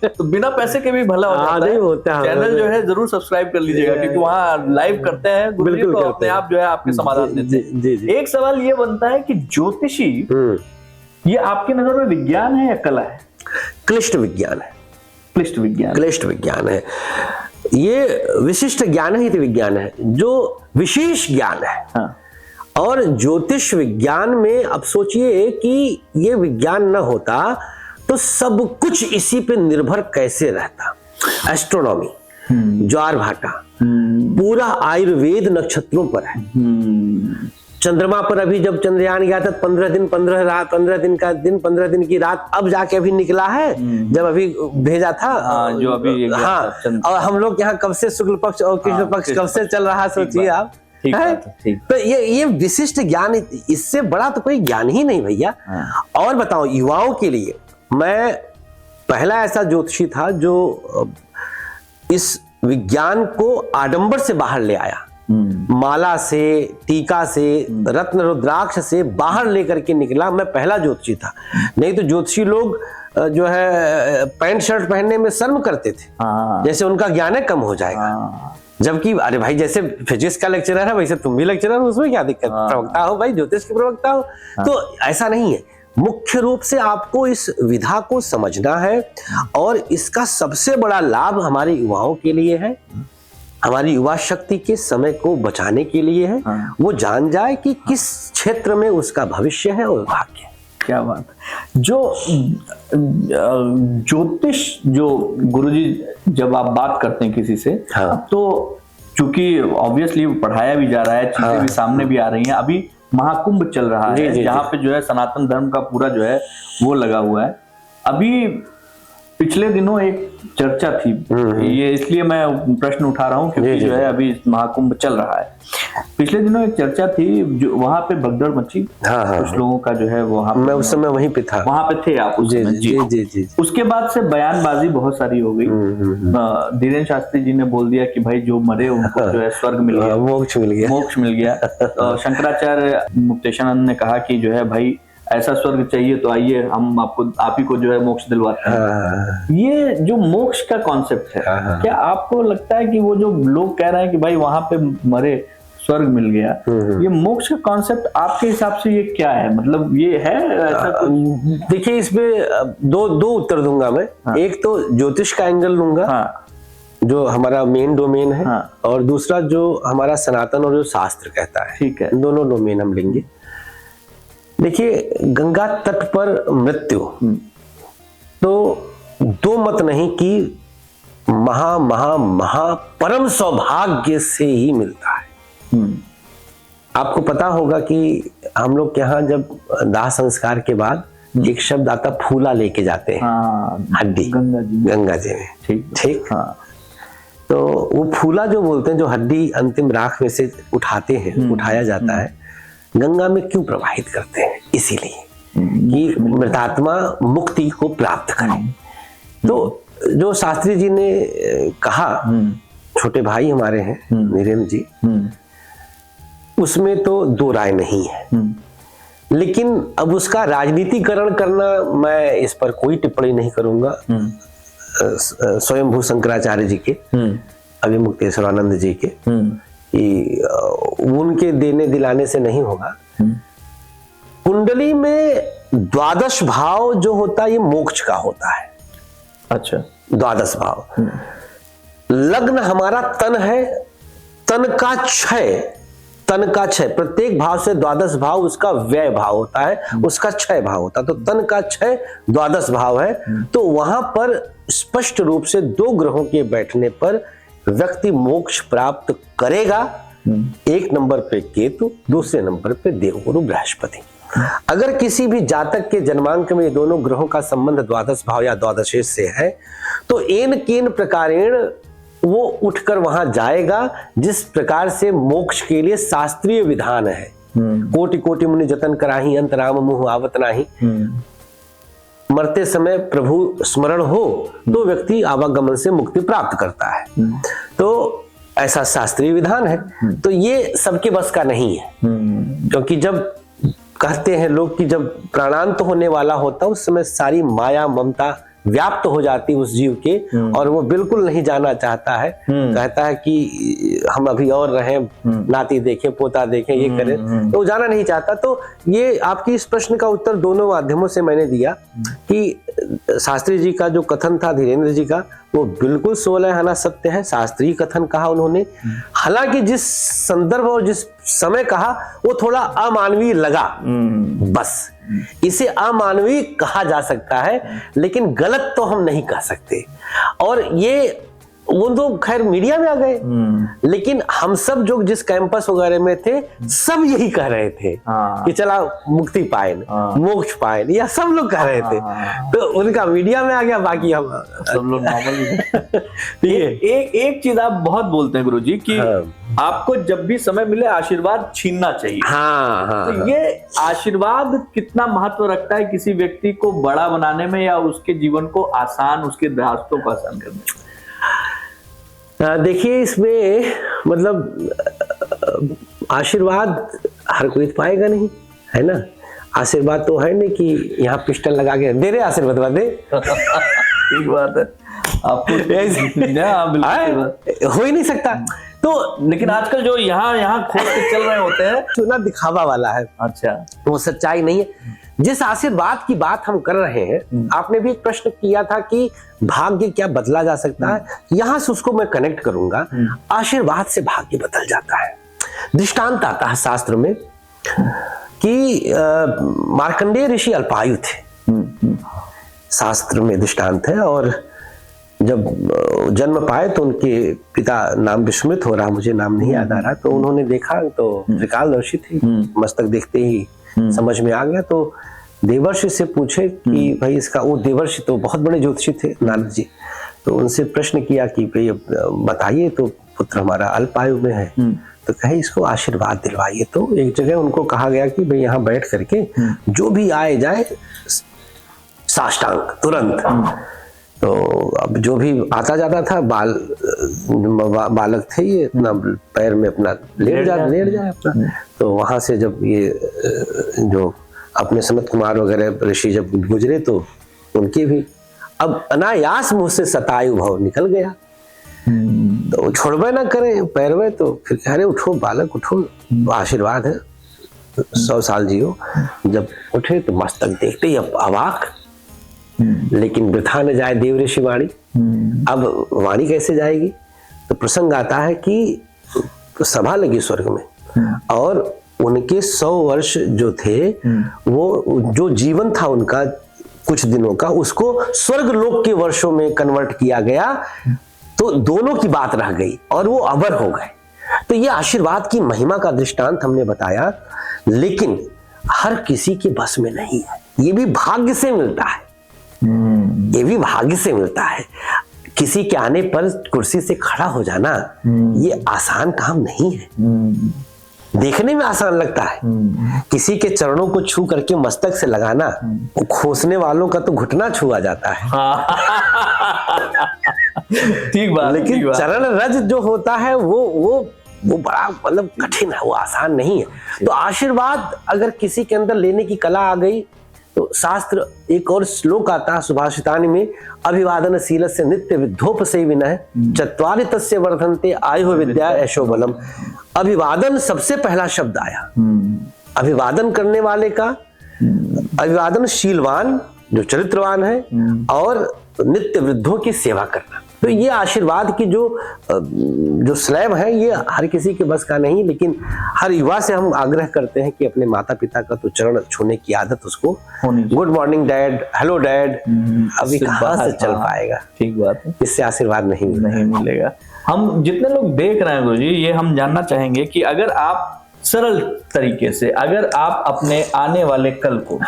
Speaker 2: तो बिना पैसे के भी भला हो जाता है। होता है। चैनल जो है जरूर सब्सक्राइब कर लीजिएगा, क्योंकि वहाँ लाइव करते हैं बिल्कुल, तो अपने आप जो है आपके समाधान देते हैं। एक सवाल ये बनता है कि ज्योतिषी ये आपकी नजर में विज्ञान है या कला है?
Speaker 1: क्लिष्ट विज्ञान है।
Speaker 2: क्लिष्ट
Speaker 1: विज्ञान है। ये विशिष्ट ज्ञान ही तो विज्ञान है, जो विशेष ज्ञान है। हाँ। और ज्योतिष विज्ञान में अब सोचिए कि ये विज्ञान न होता तो सब कुछ इसी पे निर्भर कैसे रहता। एस्ट्रोनॉमी, ज्वार भाटा, पूरा आयुर्वेद नक्षत्रों पर है। चंद्रमा पर अभी जब चंद्रयान गया था 15 दिन 15 रात, 15 दिन का दिन 15 दिन की रात, अब जाके अभी निकला है, जब अभी भेजा था।
Speaker 2: जो अभी
Speaker 1: और हम लोग यहाँ कब से शुक्ल पक्ष और कृष्ण पक्ष कब से चल रहा, सोचिए आप। ठीक। तो ये विशिष्ट ज्ञान, इससे बड़ा तो कोई ज्ञान ही नहीं भैया। और बताओ युवाओं के लिए मैं पहला ऐसा ज्योतिषी था जो इस विज्ञान को आडंबर से बाहर ले आया। माला से, टीका से, रत्न रुद्राक्ष से बाहर लेकर के निकला। मैं पहला ज्योतिषी था। नहीं तो ज्योतिषी लोग जो है पैंट शर्ट पहनने में शर्म करते थे, जैसे उनका ज्ञान कम हो जाएगा। जबकि अरे भाई, जैसे फिजिक्स का लेक्चरर है वैसे तुम भी लेक्चरर हो, उसमें क्या दिक्कत? प्रवक्ता हो भाई, ज्योतिष के प्रवक्ता हो। तो ऐसा नहीं है। मुख्य रूप से आपको इस विधा को समझना है और इसका सबसे बड़ा लाभ हमारे युवाओं के लिए है, हमारी युवा शक्ति के समय को बचाने के लिए है। वो जान जाए कि किस क्षेत्र में उसका भविष्य है और भाग्य है।
Speaker 2: क्या बात है। जो ज्योतिष, जो गुरुजी जब आप बात करते हैं किसी से, तो चूंकि ऑब्वियसली पढ़ाया भी जा रहा है, चीजें भी सामने भी आ रही हैं। अभी महाकुंभ चल रहा है जहाँ पे जो है सनातन धर्म का पूरा जो है वो लगा हुआ है। अभी पिछले दिनों एक चर्चा थी, ये इसलिए मैं प्रश्न उठा रहा हूँ क्योंकि जो है अभी महाकुंभ चल रहा है। पिछले दिनों एक चर्चा थी जो वहां पे भगदड़ मची, कुछ लोगों का जो है वहां,
Speaker 1: मैं उस समय वहीं पे था।
Speaker 2: वहां पे थे आप उस समय? जी। उसके बाद से बयानबाजी बहुत सारी हो गई। धीरेन्द्र शास्त्री जी ने बोल दिया कि भाई जो मरे उनको जो है स्वर्ग मिल गया, मोक्ष मिल गया। शंकराचार्य मुक्तेशानंद ने कहा कि जो है भाई ऐसा स्वर्ग चाहिए तो आइए, हम आप ही को जो है मोक्ष दिलवाते हैं। ये जो मोक्ष का कॉन्सेप्ट है, क्या आपको लगता है कि वो जो लोग कह रहे हैं कि भाई वहां पे मरे स्वर्ग मिल गया, ये मोक्ष का कॉन्सेप्ट आपके हिसाब से ये क्या है? मतलब ये है ऐसा?
Speaker 1: देखिए, इसमें दो उत्तर दूंगा मैं। एक तो ज्योतिष का एंगल लूंगा, जो हमारा मेन डोमेन है, और दूसरा जो हमारा सनातन और जो शास्त्र कहता है। ठीक है, दोनों डोमेन हम लेंगे। देखिए, गंगा तट पर मृत्यु तो दो मत नहीं कि महा महा महा परम सौभाग्य से ही मिलता है। आपको पता होगा कि हम लोग के यहाँ जब दाह संस्कार के बाद एक शब्द आता, फूला लेके जाते हैं हड्डी गंगा जी में। ठीक। तो वो फूला जो बोलते हैं, जो हड्डी अंतिम राख में से उठाते हैं, उठाया जाता है, गंगा में क्यों प्रवाहित करते हैं? इसीलिए कि मृतात्मा मुक्ति को प्राप्त करे। तो जो शास्त्री जी ने कहा, छोटे भाई हमारे हैं नीरेंद्र जी, उसमें तो दो राय नहीं है। लेकिन अब उसका राजनीतिकरण करना, मैं इस पर कोई टिप्पणी नहीं करूंगा। स्वयंभू शंकराचार्य जी के, अभी मुक्तेश्वरानंद जी के, उनके देने दिलाने से नहीं होगा। कुंडली में द्वादश भाव जो होता है, ये मोक्ष का होता है। अच्छा, द्वादश भाव। लग्न हमारा तन है, तन का क्षय, प्रत्येक भाव से द्वादश भाव उसका व्यय भाव होता है, उसका क्षय भाव होता है। तो तन का क्षय द्वादश भाव है। तो वहां पर स्पष्ट रूप से दो ग्रहों के बैठने पर व्यक्ति मोक्ष प्राप्त करेगा। एक नंबर पे केतु, दूसरे नंबर पे देवगुरु बृहस्पति। अगर किसी भी जातक के जन्मांक में दोनों ग्रहों का संबंध द्वादश भाव या द्वादशेष से है, तो एन केन प्रकारेण वो उठकर वहां जाएगा, जिस प्रकार से मोक्ष के लिए शास्त्रीय विधान है। कोटि कोटि मुनि जतन कराही, अंत राम मुँह आवत नाही। मरते समय प्रभु स्मरण हो तो व्यक्ति आवागमन से मुक्ति प्राप्त करता है। तो ऐसा शास्त्रीय विधान है। तो ये सबके बस का नहीं है, क्योंकि जब कहते हैं लोग कि जब प्राणांत होने वाला होता है, उस समय सारी माया ममता व्याप्त हो जाती उस जीव के, और वो बिल्कुल नहीं जाना चाहता है। कहता है कि हम अभी और रहें, नाती देखें, पोता देखें, ये करें, तो वो जाना नहीं चाहता। तो ये आपकी इस प्रश्न का उत्तर दोनों माध्यमों से मैंने दिया कि शास्त्री जी का जो कथन था, धीरेन्द्र जी का, वो बिल्कुल 16 आना सत्य है। शास्त्रीय कथन कहा उन्होंने, हालांकि जिस संदर्भ और जिस समय कहा वो थोड़ा अमानवीय लगा, बस इसे अमानवीय कहा जा सकता है, लेकिन गलत तो हम नहीं कह सकते। और ये वो तो खैर मीडिया में आ गए, लेकिन हम सब जो जिस कैंपस वगैरह में थे सब यही कह रहे थे कि चला मुक्ति पाए, मोक्ष पाए, या सब लोग कह रहे थे। तो उनका मीडिया में आ गया, बाकी हम
Speaker 2: सब लोग नॉर्मल। एक चीज आप बहुत बोलते हैं गुरुजी कि आपको जब भी समय मिले आशीर्वाद छीनना चाहिए। तो ये आशीर्वाद कितना महत्व रखता है किसी व्यक्ति को बड़ा बनाने में या उसके जीवन को आसान, उसके रास्तों को आसान करने में?
Speaker 1: देखिए, इसमें मतलब आशीर्वाद हर कोई पाएगा नहीं, है ना। आशीर्वाद तो है नहीं कि यहाँ पिस्टल लगा के दे रहे आशीर्वाद दे।
Speaker 2: ठीक बात है, आपको
Speaker 1: हो ही नहीं सकता। तो
Speaker 2: लेकिन आजकल जो यहाँ खोज के चल रहे होते हैं,
Speaker 1: चुना दिखावा वाला है।
Speaker 2: अच्छा,
Speaker 1: वो सच्चाई नहीं है। जिस आशीर्वाद की बात हम कर रहे हैं, आपने भी एक प्रश्न किया था कि भाग्य क्या बदला जा सकता है, यहां से उसको मैं कनेक्ट करूंगा। आशीर्वाद से भाग्य बदल जाता है। दृष्टांत आता है शास्त्र में कि मार्कंडेय ऋषि अल्पायु थे, शास्त्र में दृष्टांत है। और जब जन्म पाए तो उनके पिता, नाम विस्मृत हो रहा, मुझे नाम नहीं याद आ रहा, तो उन्होंने देखा तो त्रिकालदर्शी थे, मस्तक देखते ही समझ में आ गया। तो देवर्षि से पूछे कि भाई इसका, वो देवर्षि तो बहुत बड़े ज्योतिषी थे, नारद जी, तो उनसे प्रश्न किया कि भाई बताइए, तो पुत्र हमारा अल्पायु में है, तो कहे इसको आशीर्वाद दिलवाइए। तो एक जगह उनको कहा गया कि भाई यहाँ बैठ करके जो भी आए जाए साष्टांग तुरंत। तो अब जो भी आता जाता था, बालक थे ये, अपना पैर में अपना लेट जाए अपना। तो वहां से जब ये जो अपने सनत कुमार वगैरह ऋषि जब गुजरे, तो उनके भी अब अनायास मुंह से शतायु भव निकल गया। तो छोड़बे ना करे पैर में, तो फिर कह रहे उठो बालक उठो, आशीर्वाद है, 100 साल जियो। जब उठे तो मस्तक देखते ही अवाक, लेकिन वृथा न जाए देव ऋषि वाणी। अब वाणी कैसे जाएगी? तो प्रसंग आता है कि सभा लगी स्वर्ग में, और उनके 100 वर्ष जो थे, वो जो जीवन था उनका कुछ दिनों का, उसको स्वर्ग लोक के वर्षों में कन्वर्ट किया गया। तो दोनों की बात रह गई और वो अमर हो गए। तो ये आशीर्वाद की महिमा का दृष्टांत हमने बताया, लेकिन हर किसी के बस में नहीं है। ये भी भाग्य से मिलता है, ये भी भाग्य से मिलता है। किसी के आने पर कुर्सी से खड़ा हो जाना ये आसान काम नहीं है। देखने में आसान लगता है, किसी के चरणों को छू करके मस्तक से लगाना, वो खोसने वालों का तो घुटना छुआ जाता है।
Speaker 2: ठीक बात।
Speaker 1: लेकिन चरण रज जो होता है वो बड़ा मतलब कठिन है, वो आसान नहीं है। तो आशीर्वाद अगर किसी के अंदर लेने की कला आ गई, तो शास्त्र एक और श्लोक आता है सुभाषितानि में, अभिवादनशील से नित्य विद्धोप से विनय चत्वारि तस्य वर्धन्ते आयु विद्या यशो बलम। अभिवादन सबसे पहला शब्द आया, अभिवादन करने वाले का, अभिवादनशीलवान जो चरित्रवान है, और नित्य वृद्धों की सेवा करना। तो ये आशीर्वाद की जो स्लैब है, ये हर किसी के बस का नहीं, लेकिन हर युवा से हम आग्रह करते हैं कि अपने माता पिता का तो चरण छूने की आदत उसको, good morning dad, hello dad, अभी कहाँ से चल पाएगा?
Speaker 2: ठीक बात है,
Speaker 1: इससे आशीर्वाद नहीं
Speaker 2: मिलेगा। हम जितने लोग देख रहे हैं गुरुजी, ये हम जानना चाहेंगे कि अगर आप सरल तरीके से, अगर आप अपने आने वाले कल को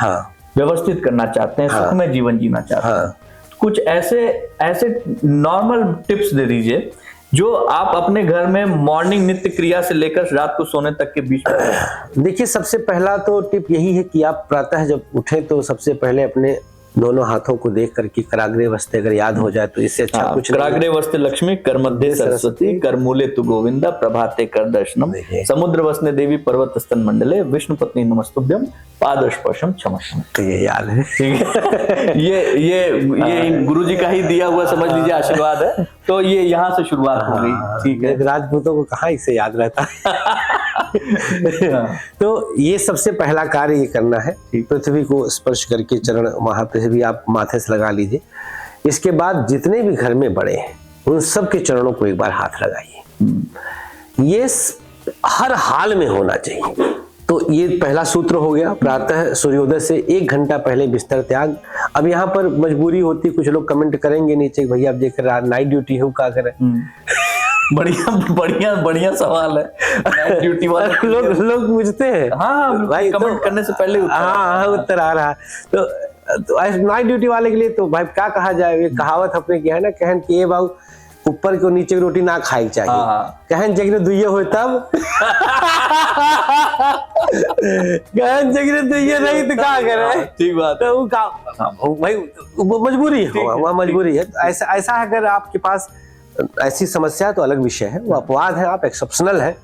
Speaker 2: व्यवस्थित करना चाहते हैं, सुखमय जीवन जीना चाहते हैं, कुछ ऐसे नॉर्मल टिप्स दे दीजिए जो आप अपने घर में मॉर्निंग नित्य क्रिया से लेकर रात को सोने तक के बीच में।
Speaker 1: देखिए, सबसे पहला तो टिप यही है कि आप प्रातः जब उठे तो सबसे पहले अपने दोनों हाथों को देख करके कराग्रे वस्ते अगर याद हो जाए तो इससे अच्छा कुछ नहीं।
Speaker 2: कराग्रे वस्ते लक्ष्मी, कर मध्य सरस्वती, कर मूले तु गोविंदा, प्रभाते कर दर्शनम, समुद्र वसने देवी, पर्वत स्तन मंडले, विष्णु पत्नी नमस्तुभ्यम, पादस्पर्शम क्षमस्व।
Speaker 1: तो ये याद है,
Speaker 2: ठीक है। ये गुरुजी का ही दिया हुआ समझ लीजिए आशीर्वाद है। तो ये यहाँ से शुरुआत हो गई। ठीक है,
Speaker 1: राजपूतों को कहाँ इसे याद रहता है। तो ये सबसे पहला कार्य ये करना है, पृथ्वी को स्पर्श करके चरण वहां पे भी आप माथे से लगा लीजिए। इसके बाद जितने भी घर में बड़े हैं उन सब के चरणों को एक बार हाथ लगाइए। ये हर हाल में होना चाहिए। तो ये पहला सूत्र हो गया। प्रातः सूर्योदय से 1 घंटा पहले बिस्तर त्याग, अब यहाँ पर मजबूरी होती, कुछ लोग कमेंट करेंगे नीचे, भैया आप देख रहे नाइट ड्यूटी हो, क्या करें।
Speaker 2: बढ़िया बढ़िया बढ़िया सवाल है। नाइट ड्यूटी वाले
Speaker 1: लोग पूछते हैं।
Speaker 2: हाँ भाई, कमेंट करने से पहले
Speaker 1: उत्तर आ रहा। तो नाइट ड्यूटी वाले के लिए तो भाई क्या कहा जाए, ये कहावत अपने की है ना, कहन कि ये बाबू ऊपर को नीचे की रोटी ना खाई चाहिए, कहन जगह दुइये हो तब कहन जगह दुइये नहीं तो क्या करे।
Speaker 2: ठीक बात
Speaker 1: है, तो भाई मजबूरी है, वहाँ मजबूरी है। ऐसा अगर आपके पास ऐसी समस्या तो अलग विषय है, वो अपवाद है, आप एक्सेप्शनल है।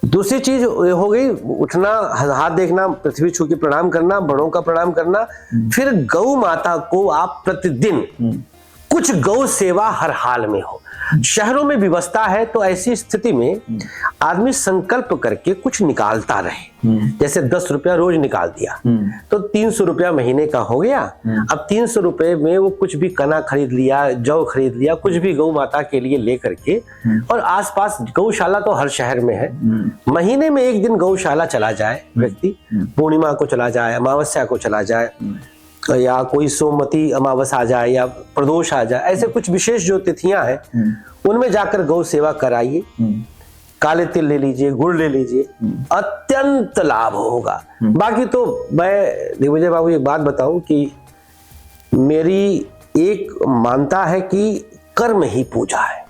Speaker 1: दूसरी चीज हो गई उठना, हाथ देखना, पृथ्वी छू के प्रणाम करना, बड़ों का प्रणाम करना। फिर गौ माता को आप प्रतिदिन कुछ गौ सेवा हर हाल में हो। शहरों में व्यवस्था है तो ऐसी स्थिति में आदमी संकल्प करके कुछ निकालता रहे। जैसे 10 रुपया रोज निकाल दिया तो 300 रुपया महीने का हो गया। अब 300 रुपए में वो कुछ भी कना खरीद लिया, जौ खरीद लिया, कुछ भी गौ माता के लिए ले करके, और आसपास गौशाला तो हर शहर में है। महीने में एक दिन गौशाला चला जाए व्यक्ति, पूर्णिमा को चला जाए, अमावस्या को चला जाए, या कोई सोमवती अमावस आ जाए या प्रदोष आ जाए, ऐसे कुछ विशेष जो तिथियां हैं उनमें जाकर गौ सेवा कराइए। काले तिल ले लीजिए, गुड़ ले लीजिए, अत्यंत लाभ होगा। बाकी तो मैं दिग्विजय बाबू एक बात बताऊं कि मेरी एक मानता है कि कर्म ही पूजा है।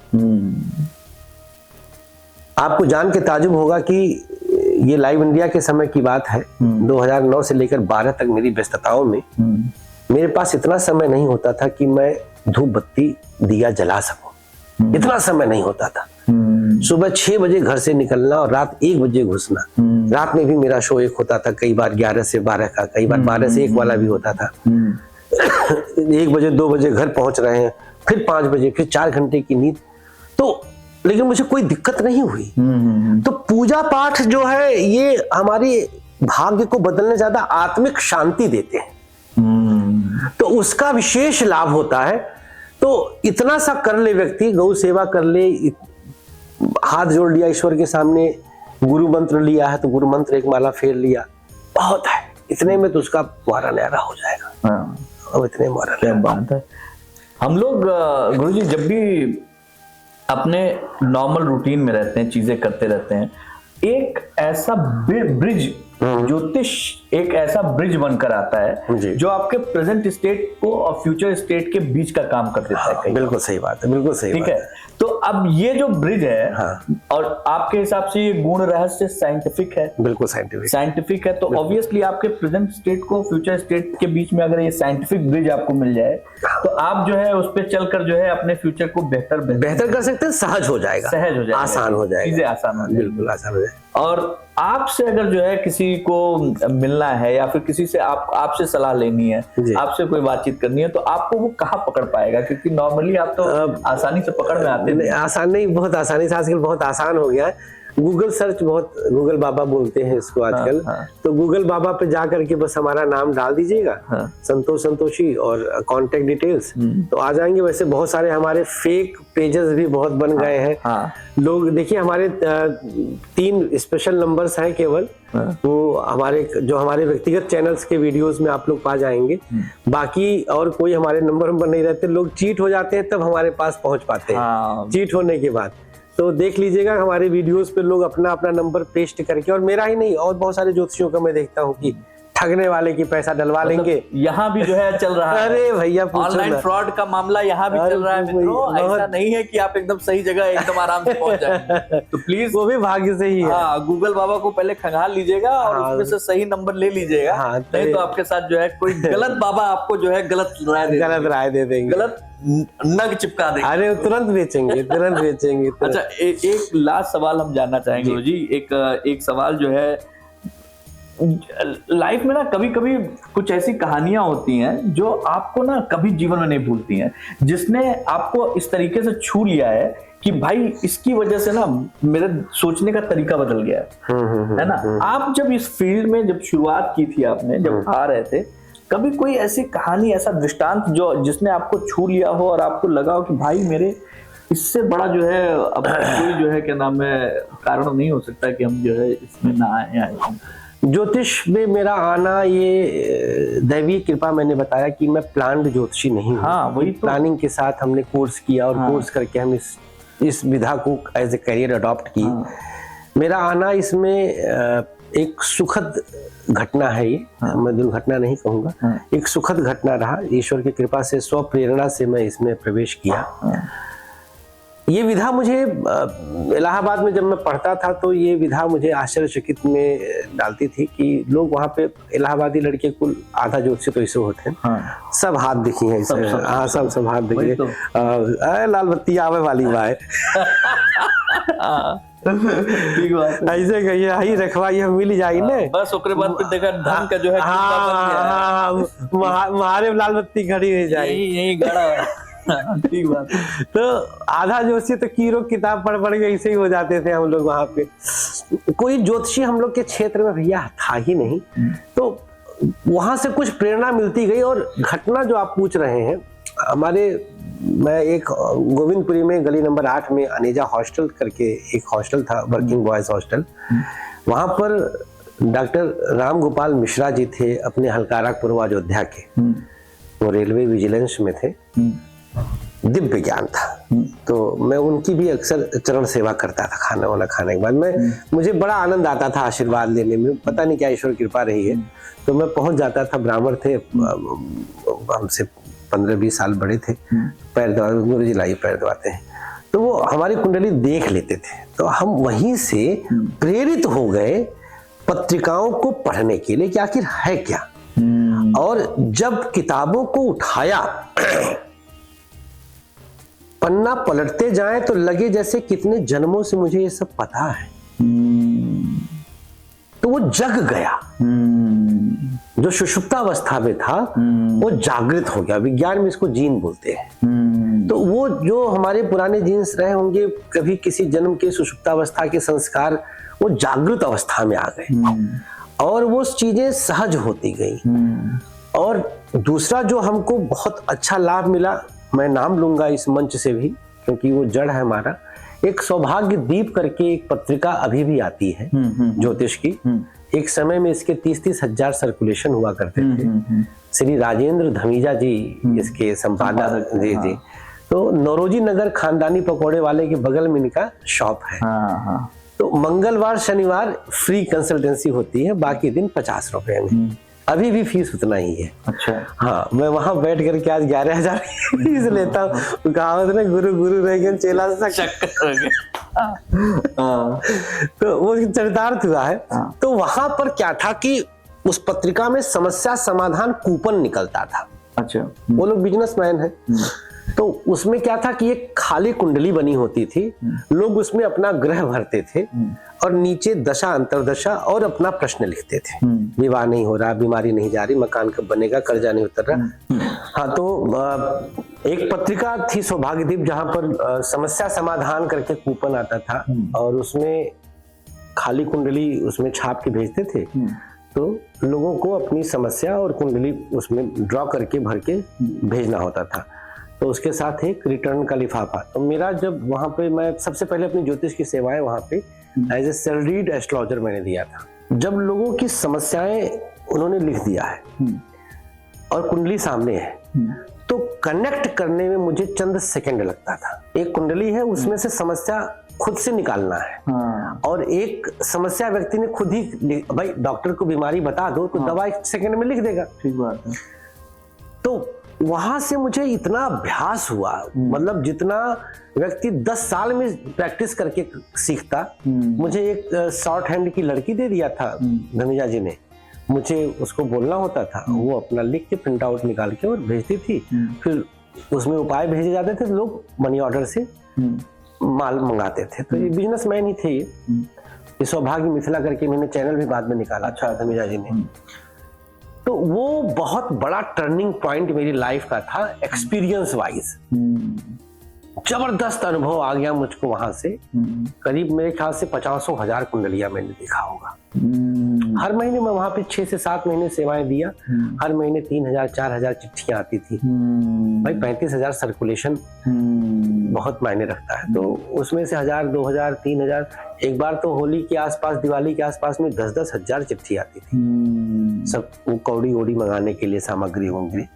Speaker 1: आपको जान के ताजुब होगा कि ये लाइव इंडिया के समय की बात है, 2009 से लेकर 12 तक मेरी व्यस्तताओं में मेरे पास इतना समय नहीं होता था कि मैं धूप बत्ती दिया जला सकूं। इतना समय नहीं होता था। सुबह 6 बजे घर से निकलना और रात 1 बजे घुसना। रात में भी मेरा शो एक होता था, कई बार 11 से 12 का, कई बार 12 से 1 वाला भी होता था। 1 बजे 2 बजे घर पहुंच रहे हैं, फिर 5 बजे, फिर 4 घंटे की नींद। तो लेकिन मुझे कोई दिक्कत नहीं हुई। तो पूजा पाठ जो है ये हमारी भाग्य को बदलने ज्यादा आत्मिक शांति देते हैं, तो उसका विशेष लाभ होता है। तो इतना सा कर ले व्यक्ति, गौ सेवा कर ले, हाथ जोड़ लिया ईश्वर के सामने, गुरु मंत्र लिया है तो गुरु मंत्र एक माला फेर लिया, बहुत है। इतने में तो उसका मुहारा न्यारा हो जाएगा। अब इतने मुहारा
Speaker 2: क्या बात है। हम लोग गुरुजी जब भी अपने नॉर्मल रूटीन में रहते हैं, चीजें करते रहते हैं, एक ऐसा ब्रिज, ज्योतिष एक ऐसा ब्रिज बनकर आता है जो आपके प्रेजेंट स्टेट को और फ्यूचर स्टेट के बीच का काम कर देता है।
Speaker 1: बिल्कुल सही बात है, बिल्कुल सही।
Speaker 2: ठीक है, तो अब ये जो ब्रिज है, और आपके हिसाब से ये गुण रहस्य साइंटिफिक है?
Speaker 1: बिल्कुल साइंटिफिक
Speaker 2: है। तो ऑब्वियसली आपके प्रेजेंट स्टेट को फ्यूचर स्टेट के बीच में अगर ये साइंटिफिक ब्रिज आपको मिल जाए तो आप जो है उस पर चलकर जो है अपने फ्यूचर को बेहतर कर सकते हैं।
Speaker 1: सहज हो जाएगा, आसान हो जाएगा,
Speaker 2: चीजें आसान हो जाएगी,
Speaker 1: बिल्कुल आसान हो जाएगा।
Speaker 2: और आपसे अगर जो है किसी को मिलना है या फिर किसी से आपसे सलाह लेनी है, आपसे कोई बातचीत करनी है, तो आपको वो कहाँ पकड़ पाएगा? क्योंकि नॉर्मली आप तो आसानी से पकड़ में आते हैं।
Speaker 1: आसान नहीं, बहुत आसानी से आजकल बहुत आसान हो गया है। गूगल सर्च, बहुत गूगल बाबा बोलते हैं इसको आजकल। तो गूगल बाबा पे जा करके बस हमारा नाम डाल दीजिएगा, संतोषी, और कांटेक्ट डिटेल्स, तो आ जाएंगे। वैसे बहुत सारे हमारे फेक पेजेस भी बहुत बन गए हैं। लोग देखिए, हमारे 3 स्पेशल नंबर्स हैं केवल, वो हमारे व्यक्तिगत चैनल्स के वीडियोस में आप लोग पा जाएंगे। बाकी और कोई हमारे नंबर नहीं रहते। लोग चीट हो जाते हैं तब हमारे पास पहुंच पाते हैं, चीट होने के बाद। तो देख लीजिएगा हमारे वीडियोस पे लोग अपना नंबर पेस्ट करके, और मेरा ही नहीं, और बहुत सारे ज्योतिषियों का मैं देखता हूँ कि ठगने वाले की पैसा डलवा लेंगे।
Speaker 2: यहाँ भी जो है चल रहा है।
Speaker 1: अरे भैया,
Speaker 2: ऑनलाइन फ्रॉड का मामला यहाँ भी चल रहा है मित्रों। ऐसा नहीं है कि आप एकदम सही जगह एकदम आराम से पहुंच जाएंगे। तो प्लीज, वो भी भाग्य से ही है। गूगल बाबा को पहले खंगाल लीजिएगा और उसमें से सही नंबर ले लीजिएगा। नहीं तो आपके साथ जो है कोई गलत बाबा आपको जो है गलत राय दे देंगे, गलत नग चिपका देंगे। अरे तुरंत बेचेंगे। अच्छा, एक लास्ट सवाल हम जानना चाहेंगे जी। एक सवाल जो है, लाइफ में ना कभी कभी कुछ ऐसी कहानियां होती हैं जो आपको ना कभी जीवन में नहीं भूलती हैं, जिसने आपको इस तरीके से छू लिया है कि भाई इसकी वजह से ना मेरे सोचने का तरीका बदल गया है ना। आप जब इस फील्ड में जब शुरुआत की थी, आपने जब आ रहे थे, कभी कोई ऐसी कहानी, ऐसा दृष्टांत जिसने आपको छू लिया हो और आपको लगा हो कि भाई मेरे इससे बड़ा जो है अब कोई जो है क्या नाम है कारण नहीं हो सकता कि हम जो है इसमें ना आए।
Speaker 1: ज्योतिष में मेरा आना, ये दैवीय कृपा। मैंने बताया कि मैं प्लान्ड ज्योतिषी नहीं हूँ।
Speaker 2: हाँ, वही तो।
Speaker 1: प्लानिंग के साथ हमने कोर्स किया और कोर्स करके हम इस विधा को एज ए करियर अडॉप्ट की। मेरा आना इसमें एक सुखद घटना है ये। मैं दुर्घटना नहीं कहूँगा, एक सुखद घटना रहा। ईश्वर की कृपा से, स्व प्रेरणा से मैं इसमें प्रवेश किया। ये विधा मुझे इलाहाबाद में जब मैं पढ़ता था तो ये विधा मुझे आश्चर्यचकित में डालती थी कि लोग वहाँ पे इलाहाबादी लड़के कुल आधा ज्योतिषी तो ऐसे होते हैं। सब हाथ दिखी हैं इसे। हाँ, सब हाथ दिखे। लाल बत्ती आवे वाली बात
Speaker 2: ठीक बात है।
Speaker 1: ऐसे कहिए ही रखवाई हम मिल जाएगी ना,
Speaker 2: बस ओकरे बाद फिर देखा धन का जो है
Speaker 1: महारे लाल बत्ती खड़ी हो जाएगी,
Speaker 2: यही गड़ा है। ठीक बात।
Speaker 1: तो आधा ज्योतिषी तो कीरो किताब पढ़ के ऐसे ही हो जाते थे हम लोग। वहां पे कोई ज्योतिषी हम लोग के क्षेत्र में भैया था ही नहीं। तो वहां से कुछ प्रेरणा मिलती गई। और घटना जो आप पूछ रहे हैं, मैं एक गोविंदपुरी में गली नंबर 8 में अनेजा हॉस्टल करके एक हॉस्टल था, वर्किंग बॉयज हॉस्टल। वहां पर डॉक्टर राम गोपाल मिश्रा जी थे, अपने हलकारा पूर्व अयोध्या के। वो रेलवे विजिलेंस में थे, दिव्य ज्ञान था। तो मैं उनकी भी अक्सर चरण सेवा करता था खाना वाना खाने के बाद। मुझे बड़ा आनंद आता था आशीर्वाद लेने में, पता नहीं क्या ईश्वर कृपा रही है। तो मैं पहुंच जाता था, ब्राह्मण थे, हमसे 15-20 साल बड़े थे। पैर दबा, गुरु जी लाइए पैर दबाते हैं। तो वो हमारी कुंडली देख लेते थे। तो हम वहीं से प्रेरित हो गए पत्रिकाओं को पढ़ने के लिए कि आखिर है क्या। और जब किताबों को उठाया, पन्ना पलटते जाएं तो लगे जैसे कितने जन्मों से मुझे ये सब पता है। तो वो जग गया। जो सुषुप्तावस्था में था वो जागृत हो गया। विज्ञान में इसको जीन बोलते हैं। तो वो जो हमारे पुराने जीन्स रहे होंगे, कभी किसी जन्म के सुषुप्तावस्था के संस्कार, वो जागृत अवस्था में आ गए और वो चीजें सहज होती गई। और दूसरा जो हमको बहुत अच्छा लाभ मिला, मैं नाम लूंगा इस मंच से भी क्योंकि वो जड़ है हमारा, एक सौभाग्य दीप करके एक पत्रिका अभी भी आती है ज्योतिष की। एक समय में इसके 30-30 हजार सर्कुलेशन हुआ करते थे। श्री राजेंद्र धमीजा जी इसके संपादक। जी। तो नौरोजी नगर खानदानी पकौड़े वाले के बगल में इनका शॉप है। तो मंगलवार शनिवार फ्री कंसल्टेंसी होती है, बाकी दिन 50 रुपए में। अभी भी फीस उतना ही है। अच्छा। हाँ, मैं वहां बैठ करके आज 11,000 फीस लेता हूँ। कहावत ना, गुरु गुरु रह गए चेला चक्कर हो गया। तो वो चरितार्थ हुआ है। तो वहां पर क्या था कि उस पत्रिका में समस्या समाधान कूपन निकलता था। अच्छा। वो लोग बिजनेसमैन है। तो उसमें क्या था कि एक खाली कुंडली बनी होती थी, लोग उसमें अपना ग्रह भरते थे और नीचे दशा अंतरदशा और अपना प्रश्न लिखते थे। विवाह नहीं हो रहा, बीमारी नहीं जा रही, मकान कब बनेगा, कर्जा नहीं उतर रहा। हाँ, तो एक पत्रिका थी सौभाग्यदीप, जहां पर समस्या समाधान करके कूपन आता था और उसमें खाली कुंडली उसमें छाप के भेजते थे। तो लोगों को अपनी समस्या और कुंडली उसमें ड्रॉ करके भर के भेजना होता था। तो उसके साथ एक रिटर्न का लिफाफा। तो मेरा जब वहां पे, मैं सबसे पहले अपनी ज्योतिष की सेवाएं वहां पे एज ए सैलरीड एस्ट्रोलॉजर मैंने दिया था। जब लोगों की समस्याएं उन्होंने लिख दिया है और कुंडली सामने है, तो कनेक्ट करने में मुझे चंद सेकंड लगता था। एक कुंडली है, उसमें से समस्या खुद से निकालना है और एक समस्या व्यक्ति ने खुद ही, भाई डॉक्टर को बीमारी बता दो तो दवा 1 सेकंड में लिख देगा। ठीक बात है। तो वहां से मुझे इतना अभ्यास हुआ, मतलब जितना व्यक्ति 10 साल में प्रैक्टिस करके सीखता। मुझे एक शॉर्ट हैंड की लड़की दे दिया था धमीजा जी ने, मुझे उसको बोलना होता था, वो अपना लिख के प्रिंट आउट निकाल के और भेजती थी। फिर उसमें उपाय भेजे जाते थे, लोग मनी ऑर्डर से माल मंगाते थे। तो ये बिजनेसमैन ही थे। ये सौभाग्य मिथिला करके इन्होंने चैनल भी बाद में निकाला। अच्छा, धमीजा जी ने। तो वो बहुत बड़ा टर्निंग पॉइंट मेरी लाइफ का था एक्सपीरियंस वाइज। जबरदस्त अनुभव आ गया मुझको वहां से। करीब मेरे ख्याल से 50,000 कुंडलियां मैंने देखा होगा। हर महीने मैं वहां पे 6 से 7 महीने सेवाएं दिया। हर महीने 3,000 4,000 चिट्ठियां आती थी। भाई 35,000 सर्कुलेशन बहुत मायने रखता है। तो उसमें से 1,000 2,000 3,000, एक बार तो होली के आसपास, दिवाली के आसपास में 10-10 हजार चिट्ठी आती थी। सब वो कौड़ी ओड़ी मंगाने के लिए सामग्री होंगी।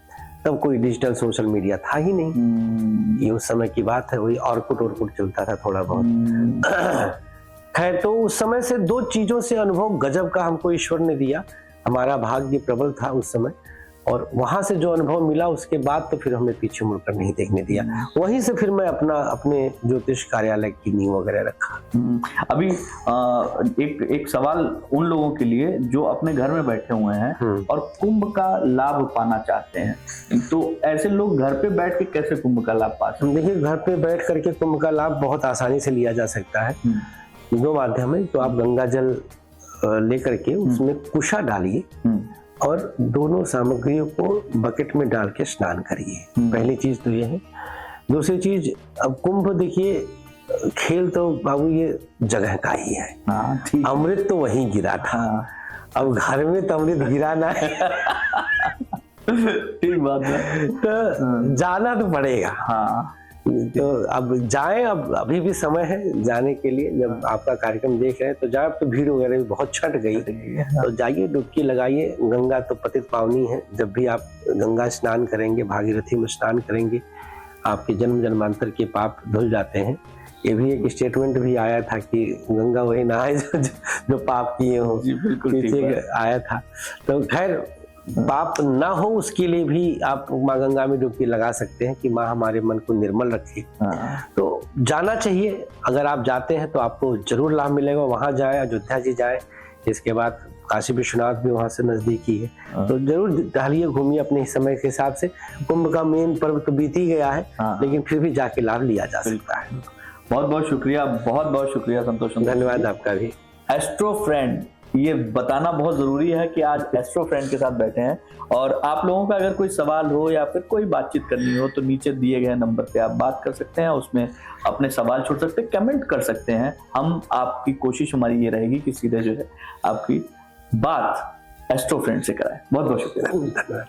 Speaker 1: तब कोई डिजिटल सोशल मीडिया था ही नहीं। ये उस समय की बात है। वही ऑरकुट चलता था थोड़ा बहुत। खैर, तो उस समय से 2 चीजों से अनुभव गजब का हमको ईश्वर ने दिया। हमारा भाग्य प्रबल था उस समय, और वहां से जो अनुभव मिला उसके बाद तो फिर हमें पीछे मुड़कर नहीं देखने दिया। वहीं से फिर मैं अपने ज्योतिष कार्यालय की नींव वगैरह रखा।
Speaker 2: अभी एक सवाल उन लोगों के लिए जो अपने घर में बैठे हुए हैं और कुंभ का लाभ पाना चाहते हैं, तो ऐसे लोग घर पे बैठ के कैसे कुंभ का लाभ पा सकते हैं?
Speaker 1: देखिए, घर पे बैठ करके कुंभ का लाभ बहुत आसानी से लिया जा सकता है। 2 माध्यम है। तो आप गंगा जल लेकर के उसमें कुशा डालिए और दोनों सामग्रियों को बकेट में डाल के स्नान करिए। पहली चीज तो ये है। दूसरी चीज, अब कुंभ देखिए, खेल तो बाबू ये जगह का ही है। अमृत तो वहीं गिरा था। अब घर में तो अमृत गिरा ना है।
Speaker 2: ठीक बात है।
Speaker 1: तो जाना तो पड़ेगा। तो अब जाएं, अब अभी भी समय है जाने के लिए। जब आपका कार्यक्रम देख रहे हैं तो जाए। अब तो भीड़ वगैरह भी बहुत छट गई, तो जाइए, डुबकी लगाइए। गंगा तो पतित पावनी है। जब भी आप गंगा स्नान करेंगे, भागीरथी में स्नान करेंगे, आपके जन्म जन्मांतर के पाप धुल जाते हैं। ये भी एक स्टेटमेंट भी आया था कि गंगा वही नहाए जो पाप किए हो। पीछे आया था। तो खैर, पाप ना हो उसके लिए भी आप माँ गंगा में डुबकी लगा सकते हैं कि माँ हमारे मन को निर्मल रखे। तो जाना चाहिए। अगर आप जाते हैं तो आपको जरूर लाभ मिलेगा। वहां जाए, अयोध्या जी जाए, इसके बाद काशी विश्वनाथ भी वहां से नजदीकी है। तो जरूर टहलिए, घूमिए अपने समय के हिसाब से। कुंभ का मेन पर्व तो बीत ही गया है, लेकिन फिर भी जाके लाभ लिया जा सकता है।
Speaker 2: बहुत बहुत शुक्रिया, बहुत बहुत शुक्रिया संतोष।
Speaker 1: धन्यवाद आपका भी।
Speaker 2: एस्ट्रो फ्रेंड, ये बताना बहुत जरूरी है कि आज एस्ट्रो फ्रेंड के साथ बैठे हैं। और आप लोगों का अगर कोई सवाल हो या फिर कोई बातचीत करनी हो तो नीचे दिए गए नंबर पे आप बात कर सकते हैं। उसमें अपने सवाल छोड़ सकते हैं, कमेंट कर सकते हैं। हम आपकी कोशिश हमारी ये रहेगी कि सीधे जो है आपकी बात एस्ट्रो फ्रेंड से कराएं। बहुत बहुत शुक्रिया।